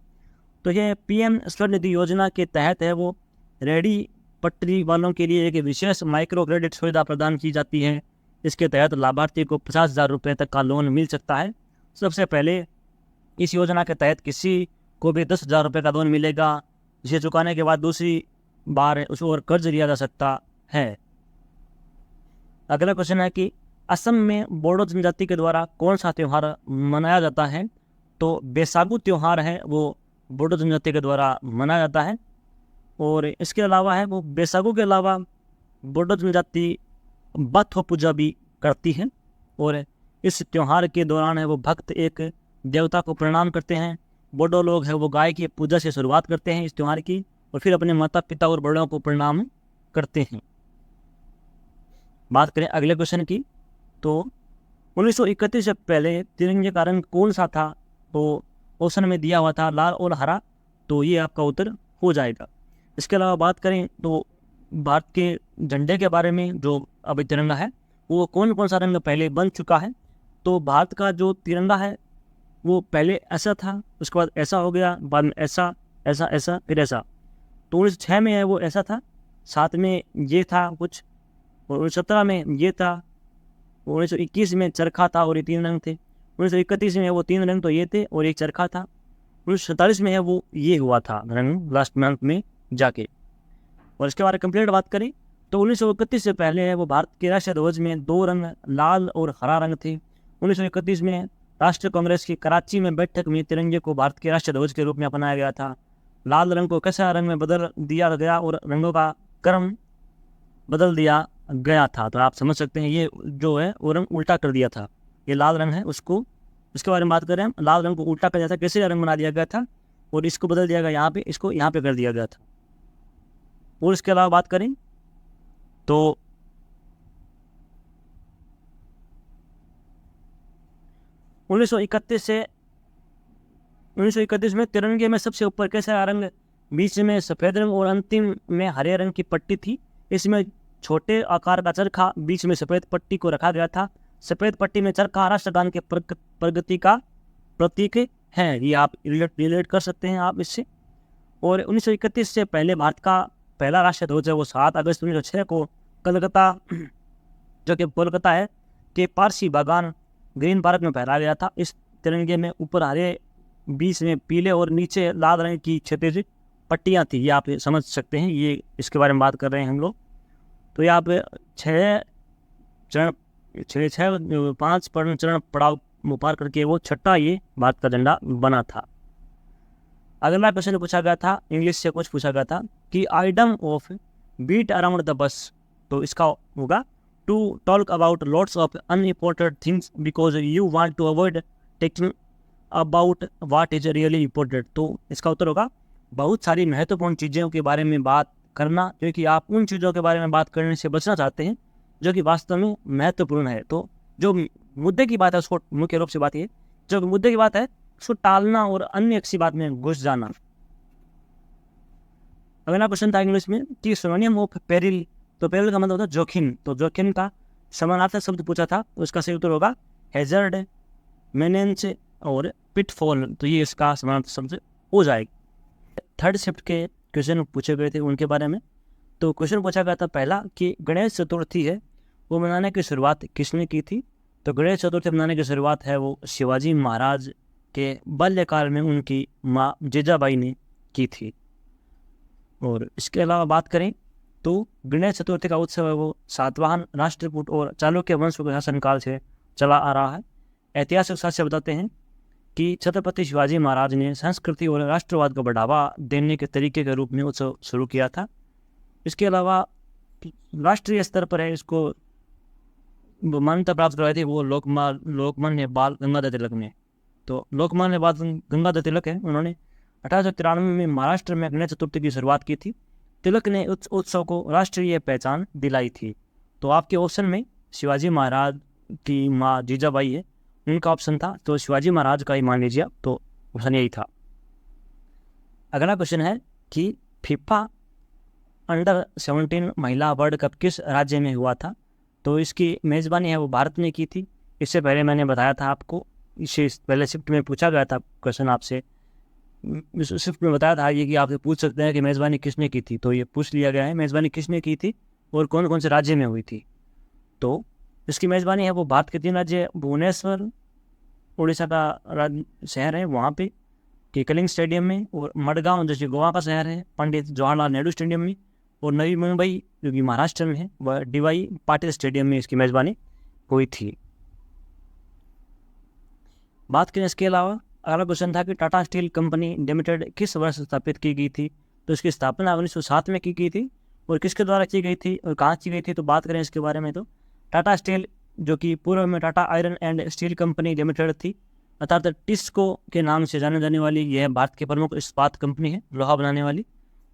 A: तो ये पीएम स्वर्ण निधि योजना के तहत है वो रेहड़ी पटरी वालों के लिए एक विशेष माइक्रो क्रेडिट सुविधा प्रदान की जाती है। इसके तहत लाभार्थी को 50,000 रुपये तक का लोन मिल सकता है। सबसे पहले इस योजना के तहत किसी को भी 10,000 रुपये का लोन मिलेगा, जिसे चुकाने के बाद दूसरी बार उस और कर्ज लिया जा सकता है। अगला क्वेश्चन है कि असम में बोडो जनजाति के द्वारा कौन सा त्यौहार मनाया जाता है? तो बैसागु त्यौहार है वो बोडो जनजाति के द्वारा मनाया जाता है। और इसके अलावा है वो बैसागु के अलावा बोडो जनजाति बाथो पूजा भी करती है। और इस त्यौहार के दौरान है वो भक्त एक देवता को प्रणाम करते हैं। बोडो लोग है वो गाय की पूजा से शुरुआत करते हैं इस त्यौहार की और फिर अपने माता पिता और बड़ों को प्रणाम करते हैं। बात करें अगले क्वेश्चन की, तो 1931 से पहले तिरंगे का रंग कौन सा था? तो ऑप्शन में दिया हुआ था लाल और हरा। तो ये आपका उत्तर हो जाएगा। इसके अलावा बात करें तो भारत के झंडे के बारे में, जो अभी तिरंगा है वो कौन कौन सा रंग पहले बन चुका है? तो भारत का जो तिरंगा है वो पहले ऐसा था, उसके बाद ऐसा हो गया, बाद में ऐसा ऐसा ऐसा फिर ऐसा। तो 1906 में है वो ऐसा था, 7 में ये था कुछ, और 1917 में ये था, 1921 में चरखा था और ये 3 रंग थे, 1931 में वो 3 रंग तो ये थे और एक चरखा था, 1947 में है वो ये हुआ था रंग लास्ट मंथ में जाके। और इसके बारे में कंप्लीट बात करें तो 1931 से पहले है वो भारत के राष्ट्रीय ध्वज में 2 रंग लाल और हरा रंग थे। 1931 में राष्ट्रीय कांग्रेस की कराची में बैठक में तिरंगे को भारत के राष्ट्रीय ध्वज के रूप में अपनाया गया था। लाल रंग को कैसा रंग में बदल दिया गया और रंगों का क्रम बदल दिया गया था। तो आप समझ सकते हैं ये जो है वो रंग उल्टा कर दिया था। ये लाल रंग है, उसको इसके बारे में बात करें हम, लाल रंग को उल्टा कर दिया था, कैसे रंग बना दिया गया था और इसको बदल दिया गया यहाँ पे, इसको यहाँ पे कर दिया गया था। और इसके अलावा बात करें तो 1931 में तिरंगे में सबसे ऊपर कैसा रंग, बीच में सफ़ेद रंग और अंतिम में हरे रंग की पट्टी थी। इसमें छोटे आकार का चरखा बीच में सफ़ेद पट्टी को रखा गया था। सफ़ेद पट्टी में चरखा राष्ट्रगान के प्रगति का प्रतीक है, ये आप रिलेट कर सकते हैं आप इससे। और 1931 से पहले भारत का पहला राष्ट्रीय ध्वज है वो 7 अगस्त 1906 को कलकत्ता, जो कि कोलकाता है, के पारसी बागान ग्रीन पार्क में फहराया गया था। इस तिरंगे में ऊपर हरे, बीच में पीले और नीचे लाल रंग की क्षैतिज पट्टियाँ थी। ये आप समझ सकते हैं, ये इसके बारे में बात कर रहे हैं हम लोग। तो ये आप 6 चरण पाँच चरण पड़ाव पार करके वो छठा ये भारत का झंडा बना था। अगला क्वेश्चन पूछा गया था, इंग्लिश से कुछ पूछा गया था कि item of beat around the bush, तो इसका होगा to talk about lots of unimportant things because you want to avoid taking about what is really important. तो इसका उत्तर होगा बहुत सारी महत्वपूर्ण चीज़ों के बारे में बात करना, क्योंकि आप उन चीज़ों के बारे में बात करने से बचना चाहते हैं जो कि वास्तव में महत्वपूर्ण है। तो जो मुद्दे की बात है उसको मुख्य रूप से बात ये, जो मुद्दे की बात है उसको टालना और अन्य किसी बात में घुस जाना। अगला क्वेश्चन था इंग्लिश में कि सिनोनिम ऑफ पेरिल, तो पेरिल का मतलब होता है जोखिम, तो जोखिम का समानार्थक शब्द पूछा था, तो इसका सही उत्तर होगा हैजर्ड, मेनेंस और पिटफॉल, तो ये इसका समानार्थक शब्द हो जाएगा। थर्ड शिफ्ट के क्वेश्चन पूछे गए थे उनके बारे में, तो क्वेश्चन पूछा गया था पहला कि गणेश चतुर्थी है वो मनाने की शुरुआत किसने की थी। तो गणेश चतुर्थी मनाने की शुरुआत है वो शिवाजी महाराज के बाल्यकाल में उनकी माँ जीजाबाई ने की थी। और इसके अलावा बात करें तो गणेश चतुर्थी का उत्सव है वो सातवाहन, राष्ट्रकूट और चालुक्य वंश के शासनकाल से चला आ रहा है। ऐतिहासिक साक्ष्य बताते हैं कि छत्रपति शिवाजी महाराज ने संस्कृति और राष्ट्रवाद को बढ़ावा देने के तरीके के रूप में उत्सव शुरू किया था। इसके अलावा राष्ट्रीय स्तर पर है इसको मान्यता प्राप्त करवाई थी वो लोकमान्य बाल गंगाधर तिलक ने। तो लोकमान्य बाल गंगाधर तिलक है, उन्होंने 1893 में महाराष्ट्र में गणेश चतुर्थी की शुरुआत की थी। तिलक ने उस उत्सव को राष्ट्रीय पहचान दिलाई थी। तो आपके ऑप्शन में शिवाजी महाराज की माँ जीजाबाई है, उनका ऑप्शन था, तो शिवाजी महाराज का ही मान लीजिए, तो ऑप्शन यही था। अगला क्वेश्चन है कि फीफा अंडर 17 महिला वर्ल्ड कप किस राज्य में हुआ था। तो इसकी मेज़बानी है वो भारत ने की थी। इससे पहले मैंने बताया था आपको, इसे पहले शिफ्ट में पूछा गया था क्वेश्चन आपसे, इस शिफ्ट में बताया था ये कि आपसे पूछ सकते हैं कि मेज़बानी किसने की थी, तो ये पूछ लिया गया है मेज़बानी किसने की थी और कौन कौन से राज्य में हुई थी। तो इसकी मेज़बानी है वो भारत के 3 राज्य, भुवनेश्वर उड़ीसा का शहर है वहाँ पे कि कलिंग स्टेडियम में, और मडगांव जो कि गोवा का शहर है पंडित जवाहरलाल नेहरू स्टेडियम में, और नवी मुंबई जो कि महाराष्ट्र में है वह डीवाई पाटिल स्टेडियम में इसकी मेज़बानी हुई थी। बात करें इसके अलावा अगला क्वेश्चन था कि टाटा स्टील कंपनी लिमिटेड किस वर्ष स्थापित की गई थी। तो इसकी स्थापना 1907 में की गई थी, और किसके द्वारा की गई थी और कहाँ की गई थी। तो बात करें इसके बारे में तो टाटा स्टील जो कि पूर्व में Tata iron and steel company limited थी, अर्थात टिस्को के नाम से जाने जाने वाली यह भारत की प्रमुख इस्पात कंपनी है, लोहा बनाने वाली।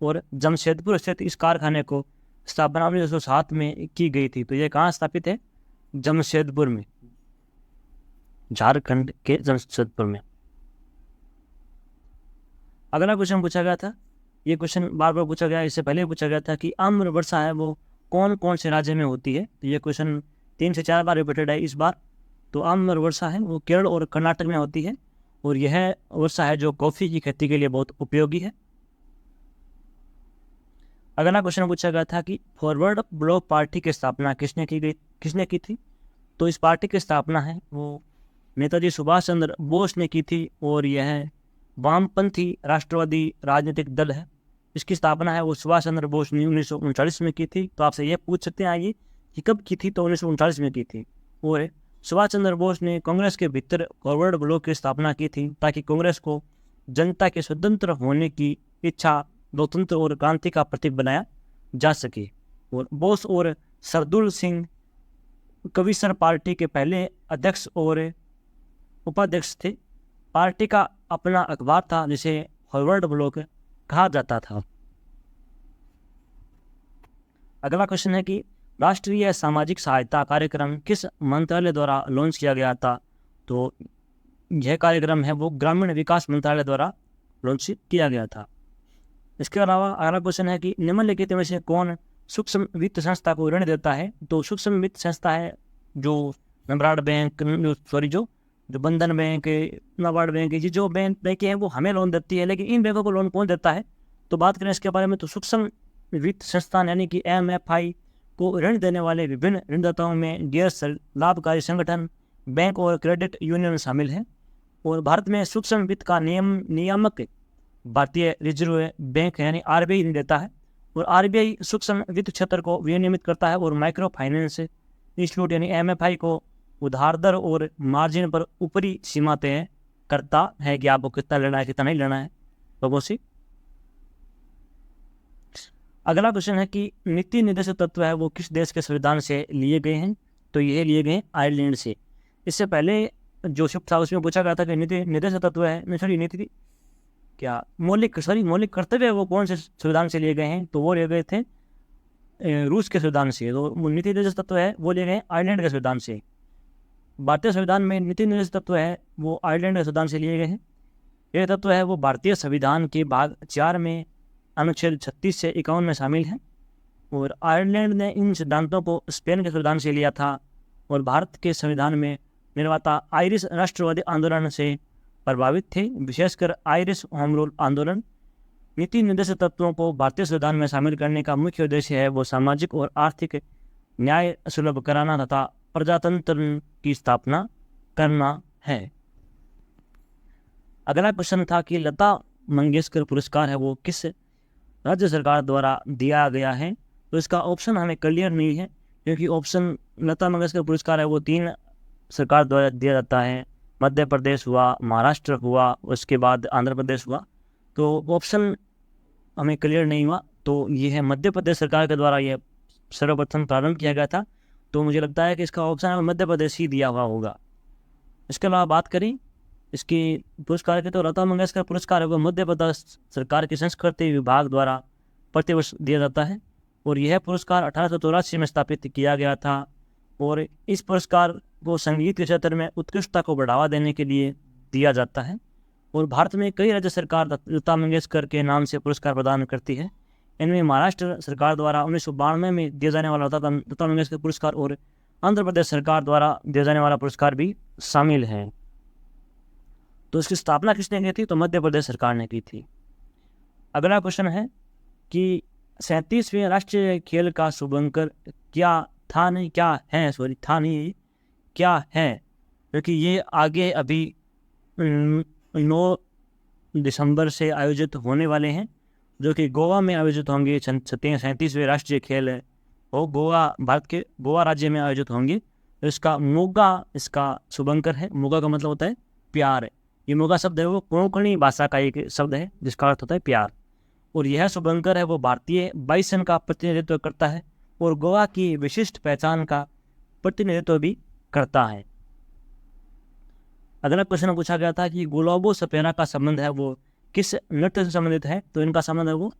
A: और जमशेदपुर स्थित इस कारखाने को स्थापना 1907 में की गई थी। तो यह कहाँ स्थापित है, जमशेदपुर में, झारखंड के जमशेदपुर में। अगला क्वेश्चन पूछा गया था, ये क्वेश्चन बार बार पूछा गया, इससे पहले पूछा गया था कि आम्र वर्षा है वो कौन कौन से राज्य में होती है। तो ये क्वेश्चन 3 से 4 बार रिपीटेड है इस बार। तो आम्र वर्षा है वो केरल और कर्नाटक में होती है, और यह वर्षा है जो कॉफ़ी की खेती के लिए बहुत उपयोगी है। अगला क्वेश्चन पूछा गया था कि फॉरवर्ड ब्लॉक पार्टी की स्थापना किसने की थी। तो इस पार्टी की स्थापना है वो नेताजी सुभाष चंद्र बोस ने की थी, और यह वामपंथी राष्ट्रवादी राजनीतिक दल है। इसकी स्थापना है वो सुभाष चंद्र बोस ने 1939 में की थी। तो आपसे यह पूछ सकते हैं आइए कि कब की थी, तो 1939 में की थी। और सुभाष चंद्र बोस ने कांग्रेस के भीतर फॉरवर्ड ब्लॉक की स्थापना की थी ताकि कांग्रेस को जनता के स्वतंत्र होने की इच्छा, लोकतंत्र और क्रांति का प्रतीक बनाया जा सके। और बोस और सरदुल सिंह कविसर पार्टी के पहले अध्यक्ष और उपाध्यक्ष थे। पार्टी का अपना अखबार था जिसे फॉरवर्ड ब्लॉक कहा जाता था। अगला क्वेश्चन है कि राष्ट्रीय सामाजिक सहायता कार्यक्रम किस मंत्रालय द्वारा लॉन्च किया गया था। तो यह कार्यक्रम है वो ग्रामीण विकास मंत्रालय द्वारा लॉन्च किया गया था। इसके अलावा अगला क्वेश्चन है कि निम्नलिखित में से कौन सूक्ष्म वित्त संस्था को ऋण देता है। तो सूक्ष्म वित्त संस्था है जो नबार्ड बैंक, जो बंधन बैंक, नाबार्ड बैंक, ये जो बैंकें हैं वो हमें लोन देती है, लेकिन इन बैंकों को लोन कौन देता है। तो बात करें इसके बारे में तो सूक्ष्म वित्त संस्थान यानी कि MFI को ऋण देने वाले विभिन्न ऋणदाताओं में गैर लाभकारी संगठन, बैंक और क्रेडिट यूनियन शामिल हैं। और भारत में सूक्ष्म वित्त का नियामक भारतीय रिजर्व बैंक यानी RBI देता है, और RBI सूक्ष्म वित्त क्षेत्र को विनियमित करता है और माइक्रो फाइनेंस इंस्टीट्यूट यानी MFI को उधार दर और मार्जिन पर ऊपरी सीमा तय करता है कि आपको कितना लेना है कितना नहीं लेना है लोगों से। अगला क्वेश्चन है कि नीति निर्देशक तत्व है वो किस देश के संविधान से लिए गए हैं, तो ये लिए गए हैं आयरलैंड से। इससे पहले जो शिफ्ट था उसमें पूछा गया था कि नीति निर्देशक तत्व है नीति क्या मौलिक कर्तव्य वो कौन से संविधान से लिए गए हैं, तो वो लिए गए थे रूस के संविधान से। तो नीति निर्देशक तत्व है वो लिए गए आयरलैंड के संविधान से। भारतीय संविधान में नीति निर्देशक तत्व है वो आयरलैंड के संविधान से लिए गए हैं। यह तत्व है वो भारतीय संविधान के भाग 4 में अनुच्छेद 36 से 51 में शामिल है। और आयरलैंड ने इन सिद्धांतों को स्पेन के संविधान से लिया था। और भारत के संविधान में निर्माता आयरिश राष्ट्रवादी आंदोलन से प्रभावित थे, विशेषकर आयरिश होम रूल आंदोलन। नीति निर्देशक तत्वों को भारतीय संविधान में शामिल करने का मुख्य उद्देश्य है वो सामाजिक और आर्थिक न्याय सुलभ कराना तथा प्रजातंत्र की स्थापना करना है। अगला क्वेश्चन था कि लता मंगेशकर पुरस्कार है वो किस राज्य सरकार द्वारा दिया गया है, तो इसका ऑप्शन हमें क्लियर नहीं है, क्योंकि ऑप्शन लता मंगेशकर पुरस्कार है वो 3 सरकार द्वारा दिया जाता है। मध्य प्रदेश हुआ, महाराष्ट्र हुआ, उसके बाद आंध्र प्रदेश हुआ। तो ऑप्शन हमें क्लियर नहीं हुआ, तो ये है मध्य प्रदेश सरकार के द्वारा ये सर्वप्रथम प्रारंभ किया गया था। तो मुझे लगता है कि इसका ऑप्शन मध्य प्रदेश ही दिया हुआ होगा। इसके अलावा बात करें इसकी पुरस्कार के, तो लता मंगेशकर पुरस्कार है वो मध्य प्रदेश सरकार के संस्कृति विभाग द्वारा प्रतिवर्ष दिया जाता है। और यह पुरस्कार 1884 में स्थापित किया गया था। और इस पुरस्कार को संगीत के क्षेत्र में उत्कृष्टता को बढ़ावा देने के लिए दिया जाता है। और भारत में कई राज्य सरकार लता मंगेशकर के नाम से पुरस्कार प्रदान करती है। इनमें महाराष्ट्र सरकार द्वारा 1992 में दिया जाने वाला लता मंगेशकर पुरस्कार और आंध्र प्रदेश सरकार द्वारा दिया जाने वाला पुरस्कार भी शामिल है। तो इसकी स्थापना किसने की थी, तो मध्य प्रदेश सरकार ने की थी। अगला क्वेश्चन है कि 37वें राष्ट्रीय खेल का शुभंकर क्या है, क्योंकि ये आगे अभी 9 दिसंबर से आयोजित होने वाले हैं, जो कि गोवा में आयोजित होंगे। 37वें राष्ट्रीय खेल है वो भारत के गोवा राज्य में आयोजित होंगे। तो इसका शुभंकर है। मोगा का मतलब होता है प्यार। ये मोगा शब्द है वो कोंकणी भाषा का एक शब्द है जिसका अर्थ होता है प्यार। और यह शुभंकर है वो भारतीय बाइसन का प्रतिनिधित्व करता है और गोवा की विशिष्ट पहचान का प्रतिनिधित्व भी करता है। अगला क्वेश्चन पूछा गया था कि गुलाबो सपेरा का संबंध है वो किस नृत्य से संबंधित है, तो इनका संबंध है वो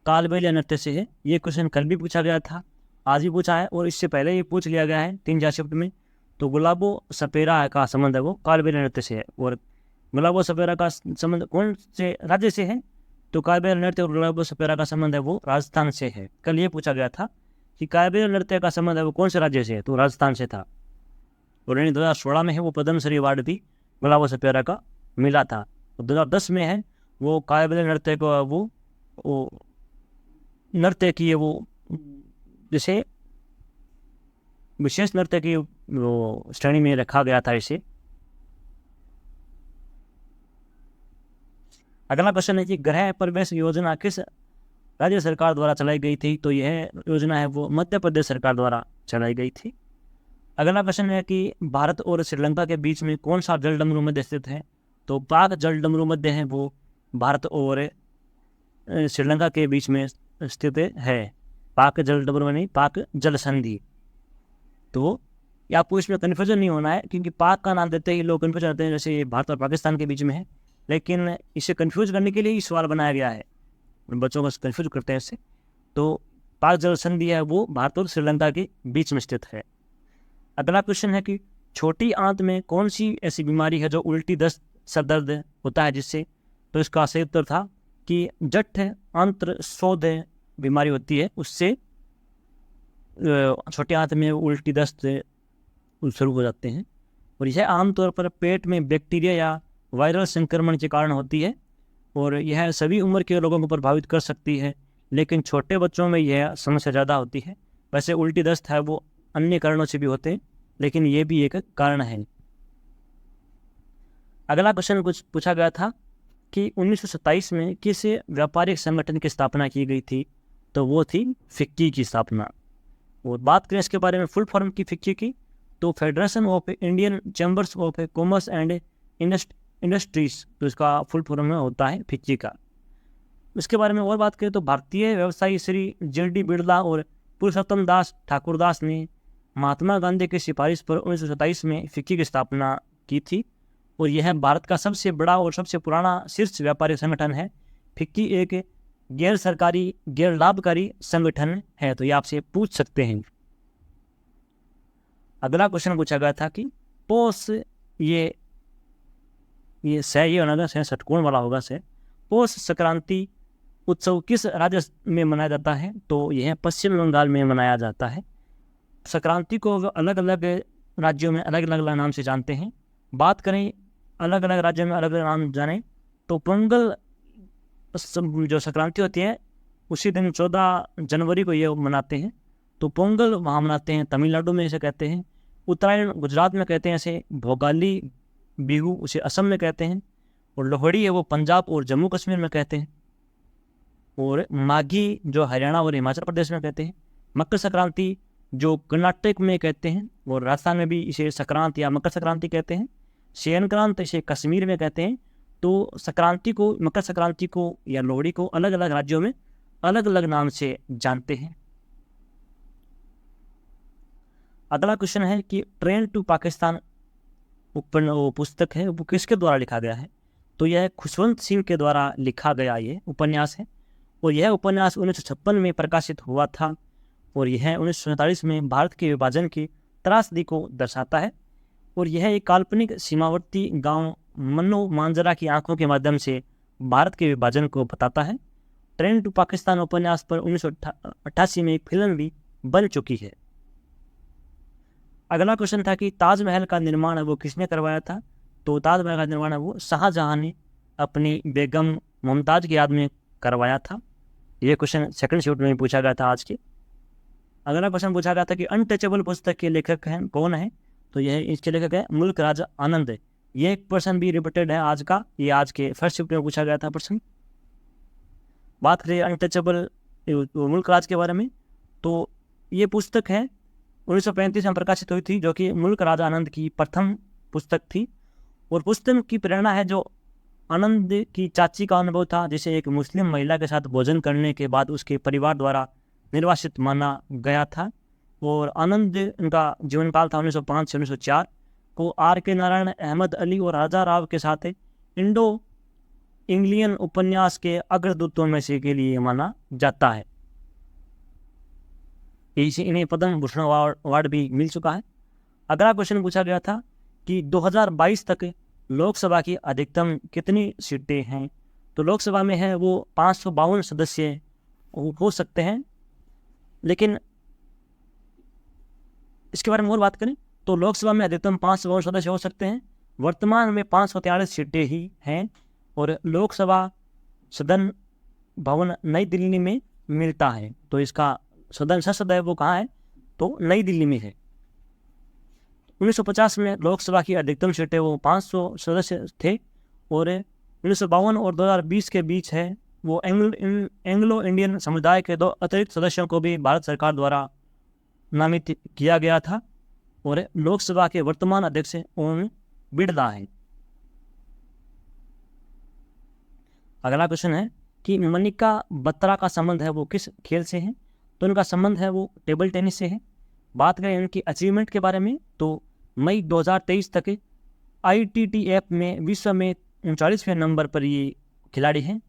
A: कालबेलिया नृत्य से है। ये क्वेश्चन कल भी पूछा गया था, आज भी पूछा है और इससे पहले ये पूछ लिया गया है 3-4 शिफ्ट में। तो गुलाबो सपेरा का संबंध है वो कालबेलिया नृत्य से है। और गुलाबो सपेरा का संबंध कौन से राज्य से है, तो कालबेलिया नृत्य और गुलाबो सपेरा का संबंध है वो राजस्थान से है। कल ये पूछा गया था कि कालबेलिया नृत्य का संबंध है वो कौन से राज्य से है, तो राजस्थान से था। और 2016 में है वो पद्मश्री अवार्ड भी गुलाबो सपेरा का मिला था। 2010 में है वो कालबेलिया नृत्य को वो नृत्य की वो जैसे विशेष नृत्य की वो श्रेणी में रखा गया था इसे। अगला क्वेश्चन है कि गृह प्रवेश योजना किस राज्य सरकार द्वारा चलाई गई थी, तो यह योजना है वो मध्य प्रदेश सरकार द्वारा चलाई गई थी। अगला क्वेश्चन है कि भारत और श्रीलंका के बीच में कौन सा जलडमरू मध्य स्थित है, तो पाक जलडमरू मध्य है वो भारत और श्रीलंका के बीच में स्थित है। पाक जलडमरू नहीं, पाक जल संधि। तो आपको इसमें कन्फ्यूजन नहीं होना है, क्योंकि पाक का नाम देते ही लोग कन्फ्यूज होते हैं, जैसे भारत और पाकिस्तान के बीच में है। लेकिन इसे कन्फ्यूज करने के लिए ही सवाल बनाया गया है, बच्चों को कन्फ्यूज करते हैं इससे। तो पाक जल संधि है वो भारत और श्रीलंका के बीच में स्थित है। अगला क्वेश्चन है कि छोटी आंत में कौन सी ऐसी बीमारी है जो उल्टी दस्त सर दर्द होता है जिससे, तो इसका सही उत्तर था कि जठ आंत्र शोध बीमारी होती है, उससे छोटी आंत में उल्टी दस्त शुरू हो जाते हैं। और यह आमतौर पर पेट में बैक्टीरिया या वायरल संक्रमण के कारण होती है और यह सभी उम्र के लोगों को प्रभावित कर सकती है, लेकिन छोटे बच्चों में यह समस्या ज़्यादा होती है। वैसे उल्टी दस्त है वो अन्य कारणों से भी होते हैं, लेकिन ये भी एक कारण है। अगला क्वेश्चन कुछ पूछा गया था कि 1927 में किस व्यापारिक संगठन की स्थापना की गई थी, तो वो थी फिक्की की स्थापना। और बात करें इसके बारे में फुल फॉर्म की फिक्की की, तो federation of Indian chambers of commerce and industries, तो इसका फुल फॉर्म में होता है फिक्की का। इसके बारे में और बात करें तो भारतीय व्यवसायी श्री JD बिरला और पुरुषोत्तम दास ठाकुरदास ने महात्मा गांधी की सिफारिश पर 1927 में फिक्की की स्थापना की थी और यह भारत का सबसे बड़ा और सबसे पुराना शीर्ष व्यापारिक संगठन है। फिक्की एक गैर सरकारी गैर लाभकारी संगठन है। तो ये आपसे पूछ सकते हैं। अगला क्वेश्चन पूछा गया था कि पोष ये होना था, षटकोण वाला होगा से। पोष संक्रांति उत्सव किस राज्य में मनाया जाता है? तो यह पश्चिम बंगाल में मनाया जाता है। संक्रांति को अलग अलग राज्यों में अलग अलग नाम से जानते हैं। बात करें अलग अलग राज्यों में अलग अलग नाम जाने तो पोंगल जो संक्रांति होती है उसी दिन 14 जनवरी को ये मनाते हैं। तो पोंगल वहाँ मनाते हैं, तमिलनाडु में इसे कहते हैं। उत्तरायण गुजरात में कहते हैं इसे। भोगाली बिहू उसे असम में कहते हैं। और लोहड़ी है वो पंजाब और जम्मू कश्मीर में कहते हैं। और माघी जो हरियाणा और हिमाचल प्रदेश में कहते हैं। मकर संक्रांति जो कर्नाटक में कहते हैं और राजस्थान में भी इसे संक्रांति या मकर संक्रांति कहते हैं। संक्रांत इसे कश्मीर में कहते हैं। तो संक्रांति को, मकर संक्रांति को या लोहड़ी को अलग अलग राज्यों में अलग अलग नाम से जानते हैं। अगला क्वेश्चन है कि ट्रेन टू पाकिस्तान पुस्तक है वो किसके द्वारा लिखा गया है? तो यह खुशवंत सिंह के द्वारा लिखा गया ये उपन्यास है और यह उपन्यास 1956 में प्रकाशित हुआ था और यह 1947 में भारत के विभाजन की त्रासदी को दर्शाता है। और यह एक काल्पनिक सीमावर्ती गांव मन्नो मांजरा की आंखों के माध्यम से भारत के विभाजन को बताता है। ट्रेन टू पाकिस्तान उपन्यास पर 1988 में एक फिल्म भी बन चुकी है। अगला क्वेश्चन था कि ताजमहल का निर्माण वो किसने करवाया था? तो ताजमहल का निर्माण वो शाहजहां ने अपनी बेगम मुमताज की याद में करवाया था। ये क्वेश्चन सेकंड शिफ्ट में पूछा गया था आज के। अगला क्वेश्चन पूछा गया था कि अनटचेबल पुस्तक के लेखक हैं कौन है? तो यह इसके लेखक है मुल्क राज आनंद। ये एक प्रश्न भी रिपीटेड है आज का, ये आज के फर्स्ट शिफ्ट में पूछा गया था प्रश्न। बात करें अनटचेबल मुल्क राज के बारे में तो ये पुस्तक है 1935 में प्रकाशित हुई थी जो कि मुल्क राज आनंद की प्रथम पुस्तक थी। और पुस्तक की प्रेरणा है जो आनंद की चाची का अनुभव था जिसे एक मुस्लिम महिला के साथ भोजन करने के बाद उसके परिवार द्वारा निर्वासित माना गया था। और आनंद उनका जीवन काल था 1905 से 1904 को R.K. नारायण, अहमद अली और राजा राव के साथ इंडो इंग्लियन उपन्यास के अग्रदूतों में से के लिए माना जाता है। इसे इन्हें पद्म भूषण अवार्ड भी मिल चुका है। अगला क्वेश्चन पूछा गया था कि 2022 तक लोकसभा की अधिकतम कितनी सीटें हैं? तो लोकसभा में है वो 552 सदस्य हो सकते हैं। लेकिन इसके बारे में और बात करें तो लोकसभा में अधिकतम 552 सदस्य हो सकते हैं। वर्तमान में 543 सीटें ही हैं और लोकसभा सदन भवन नई दिल्ली में मिलता है। तो इसका सदन संसद है वो कहाँ है? तो नई दिल्ली में है। 1950 में लोकसभा की अधिकतम सीटें वो 500 सदस्य थे और 1952 और 2020 के बीच है वो एंग्लो इंडियन समुदाय के 2 अतिरिक्त सदस्यों को भी भारत सरकार द्वारा नामित किया गया था। और लोकसभा के वर्तमान अध्यक्ष ओम बिड़ला हैं। अगला क्वेश्चन है कि मनिका बत्रा का संबंध है वो किस खेल से है? तो उनका संबंध है वो टेबल टेनिस से है। बात करें उनकी अचीवमेंट के बारे में तो मई 2023 तक ITTF में विश्व में 39वें नंबर पर ये खिलाड़ी हैं।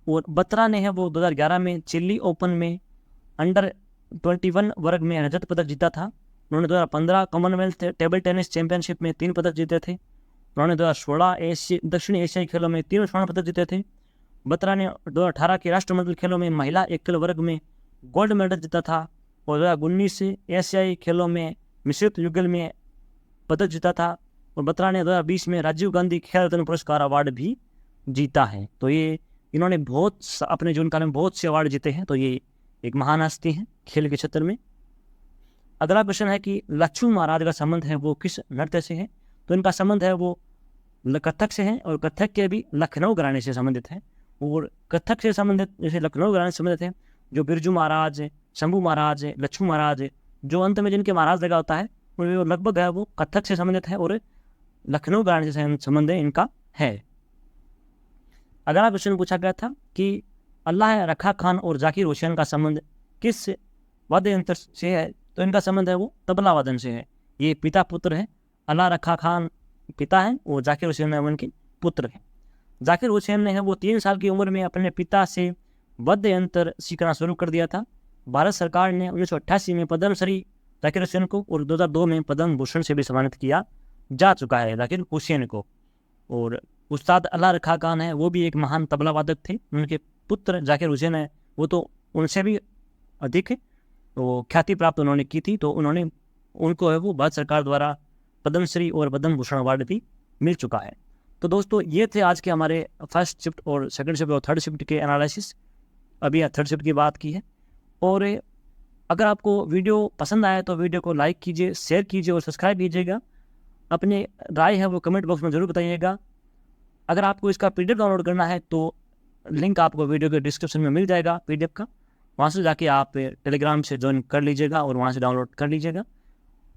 A: और बत्रा ने है वो 2011 में चिली ओपन में अंडर 21 वर्ग में रजत पदक जीता था। उन्होंने 2015 कॉमनवेल्थ टेबल टेनिस चैंपियनशिप में 3 पदक जीते थे। उन्होंने 2016 दक्षिण एशियाई खेलों में 3 स्वर्ण पदक जीते थे। बत्रा ने 2018 के राष्ट्रमंडल खेलों में महिला 1 किलो वर्ग में गोल्ड मेडल जीता था और 2019 एशियाई खेलों में मिश्रित युगल में पदक जीता था। और बत्रा ने 2020 में राजीव गांधी खेल रत्न पुरस्कार अवार्ड भी जीता है। तो ये इन्होंने अपने जीवन काल में बहुत से अवार्ड जीते हैं। तो ये एक महान हस्ती हैं खेल के क्षेत्र में। अगला क्वेश्चन है कि लक्ष्मण महाराज का संबंध है वो किस नृत्य से है? तो इनका संबंध है वो कथक से है और कथक के भी लखनऊ घराने से संबंधित है। और कथक से संबंधित जैसे लखनऊ घराने से संबंधित है जो बिरजू महाराज, शंभू महाराज, लक्ष्मण महाराज, जो अंत में जिनके महाराज लगा होता है वो लगभग है वो कथक से संबंधित है और लखनऊ घराने से संबंध इनका है। अगला क्वेश्चन पूछा गया था कि अल्लाह रखा खान और जाकिर हुसैन का संबंध किस वाद्य यंत्र से है, तो इनका संबंध है वो तबला वादन से है। ये पिता पुत्र है, अल्लाह रखा खान पिता है और जाकिर हुसैन उनके पुत्र हैं। जाकिर हुसैन ने है वो 3 साल की उम्र में अपने पिता से वाद्य यंत्र सीखना शुरू कर दिया था। भारत सरकार ने 1988 में पद्मश्री जाकिर हुसैन को और 2002 में पद्म भूषण से भी सम्मानित किया जा चुका है जाकिर हुसैन को। और उस्ताद अल्लाह रखा खान है वो भी एक महान तबला वादक थे। उनके पुत्र जाकिर हुसैन है वो तो उनसे भी अधिक है वो ख्याति प्राप्त उन्होंने की थी, तो उनको है वो भारत सरकार द्वारा पद्मश्री और पद्म भूषण अवार्ड भी मिल चुका है। तो दोस्तों ये थे आज के हमारे फर्स्ट शिफ्ट और सेकंड शिफ्ट और थर्ड शिफ्ट के एनालिसिस। अभी थर्ड शिफ्ट की बात की है। और अगर आपको वीडियो पसंद आया तो वीडियो को लाइक कीजिए, शेयर कीजिए और सब्सक्राइब कीजिएगा। अपनी राय है वो कमेंट बॉक्स में ज़रूर बताइएगा। अगर आपको इसका PDF डाउनलोड करना है तो लिंक आपको वीडियो के डिस्क्रिप्शन में मिल जाएगा PDF का, वहाँ से जाके आप टेलीग्राम से ज्वाइन कर लीजिएगा और वहाँ से डाउनलोड कर लीजिएगा।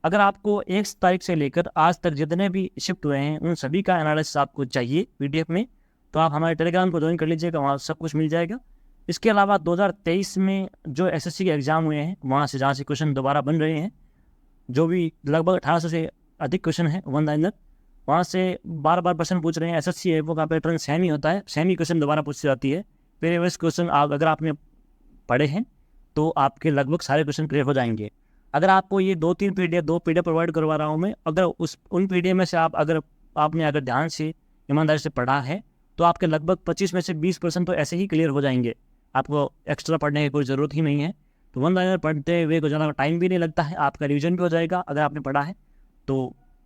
A: अगर आपको 1 तारीख से लेकर आज तक जितने भी शिफ्ट हुए हैं उन सभी का एनालिसिस आपको चाहिए PDF में, तो आप हमारे टेलीग्राम को ज्वाइन कर लीजिएगा, वहाँ सब कुछ मिल जाएगा। इसके अलावा 2023 में जो SSC के एग्ज़ाम हुए हैं वहाँ से जहाँ से क्वेश्चन दोबारा बन रहे हैं, जो भी लगभग 1800 से अधिक क्वेश्चन है वन लाइनर, वहाँ से बार बार प्रश्न पूछ रहे हैं। SSC है वो का पैटर्न सेम ही होता है, सेम ही क्वेश्चन दोबारा पूछी जाती है। प्रीवियस क्वेश्चन अगर आपने पढ़े हैं तो आपके लगभग सारे क्वेश्चन क्लियर हो जाएंगे। अगर आपको ये 2-3 PDF प्रोवाइड करवा रहा हूँ मैं, अगर उन PDF में से आपने अगर ध्यान से ईमानदारी से पढ़ा है तो आपके लगभग 25 में से 20% तो ऐसे ही क्लियर हो जाएंगे। आपको एक्स्ट्रा पढ़ने की कोई ज़रूरत ही नहीं है। तो वन लाइनर पढ़ते हुए को ज़्यादा टाइम भी नहीं लगता है, आपका रिविजन भी हो जाएगा अगर आपने पढ़ा है। तो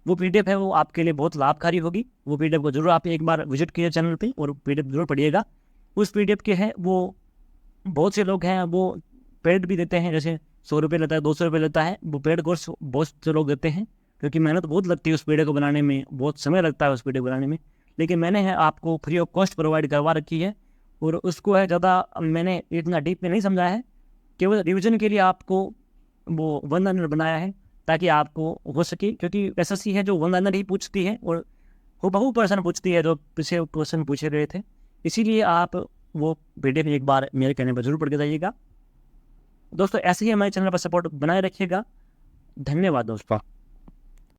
A: वो PDF है वो आपके लिए बहुत लाभकारी होगी। वो PDF को जरूर आप एक बार विजिट कीजिए चैनल पे और PDF जरूर पढ़िएगा। उस PDF के है वो बहुत से लोग हैं वो पेड भी देते हैं, जैसे 100 रुपये लेता है, 200 रुपये लेता है, वो पेड कोर्स बहुत से लोग देते हैं क्योंकि मेहनत बहुत लगती है उस PDF को बनाने में, बहुत समय लगता है उस PDF बनाने में। लेकिन मैंने है आपको फ्री ऑफ कॉस्ट प्रोवाइड करवा रखी है और उसको है ज़्यादा मैंने इतना डीप में नहीं समझाया है, केवल रिविजन के लिए आपको वो वन लाइनर बनाया है ताकि आपको हो सके, क्योंकि SSC है जो वन लाइनर ही पूछती है और बहु प्रश्न पूछती है जो पिछले क्वेश्चन पूछे गए थे। इसीलिए आप वो PDF एक बार मेरे कहने पर जरूर पढ़ के जाइएगा। दोस्तों ऐसे ही हमारे चैनल पर सपोर्ट बनाए रखिएगा। धन्यवाद दोस्तों।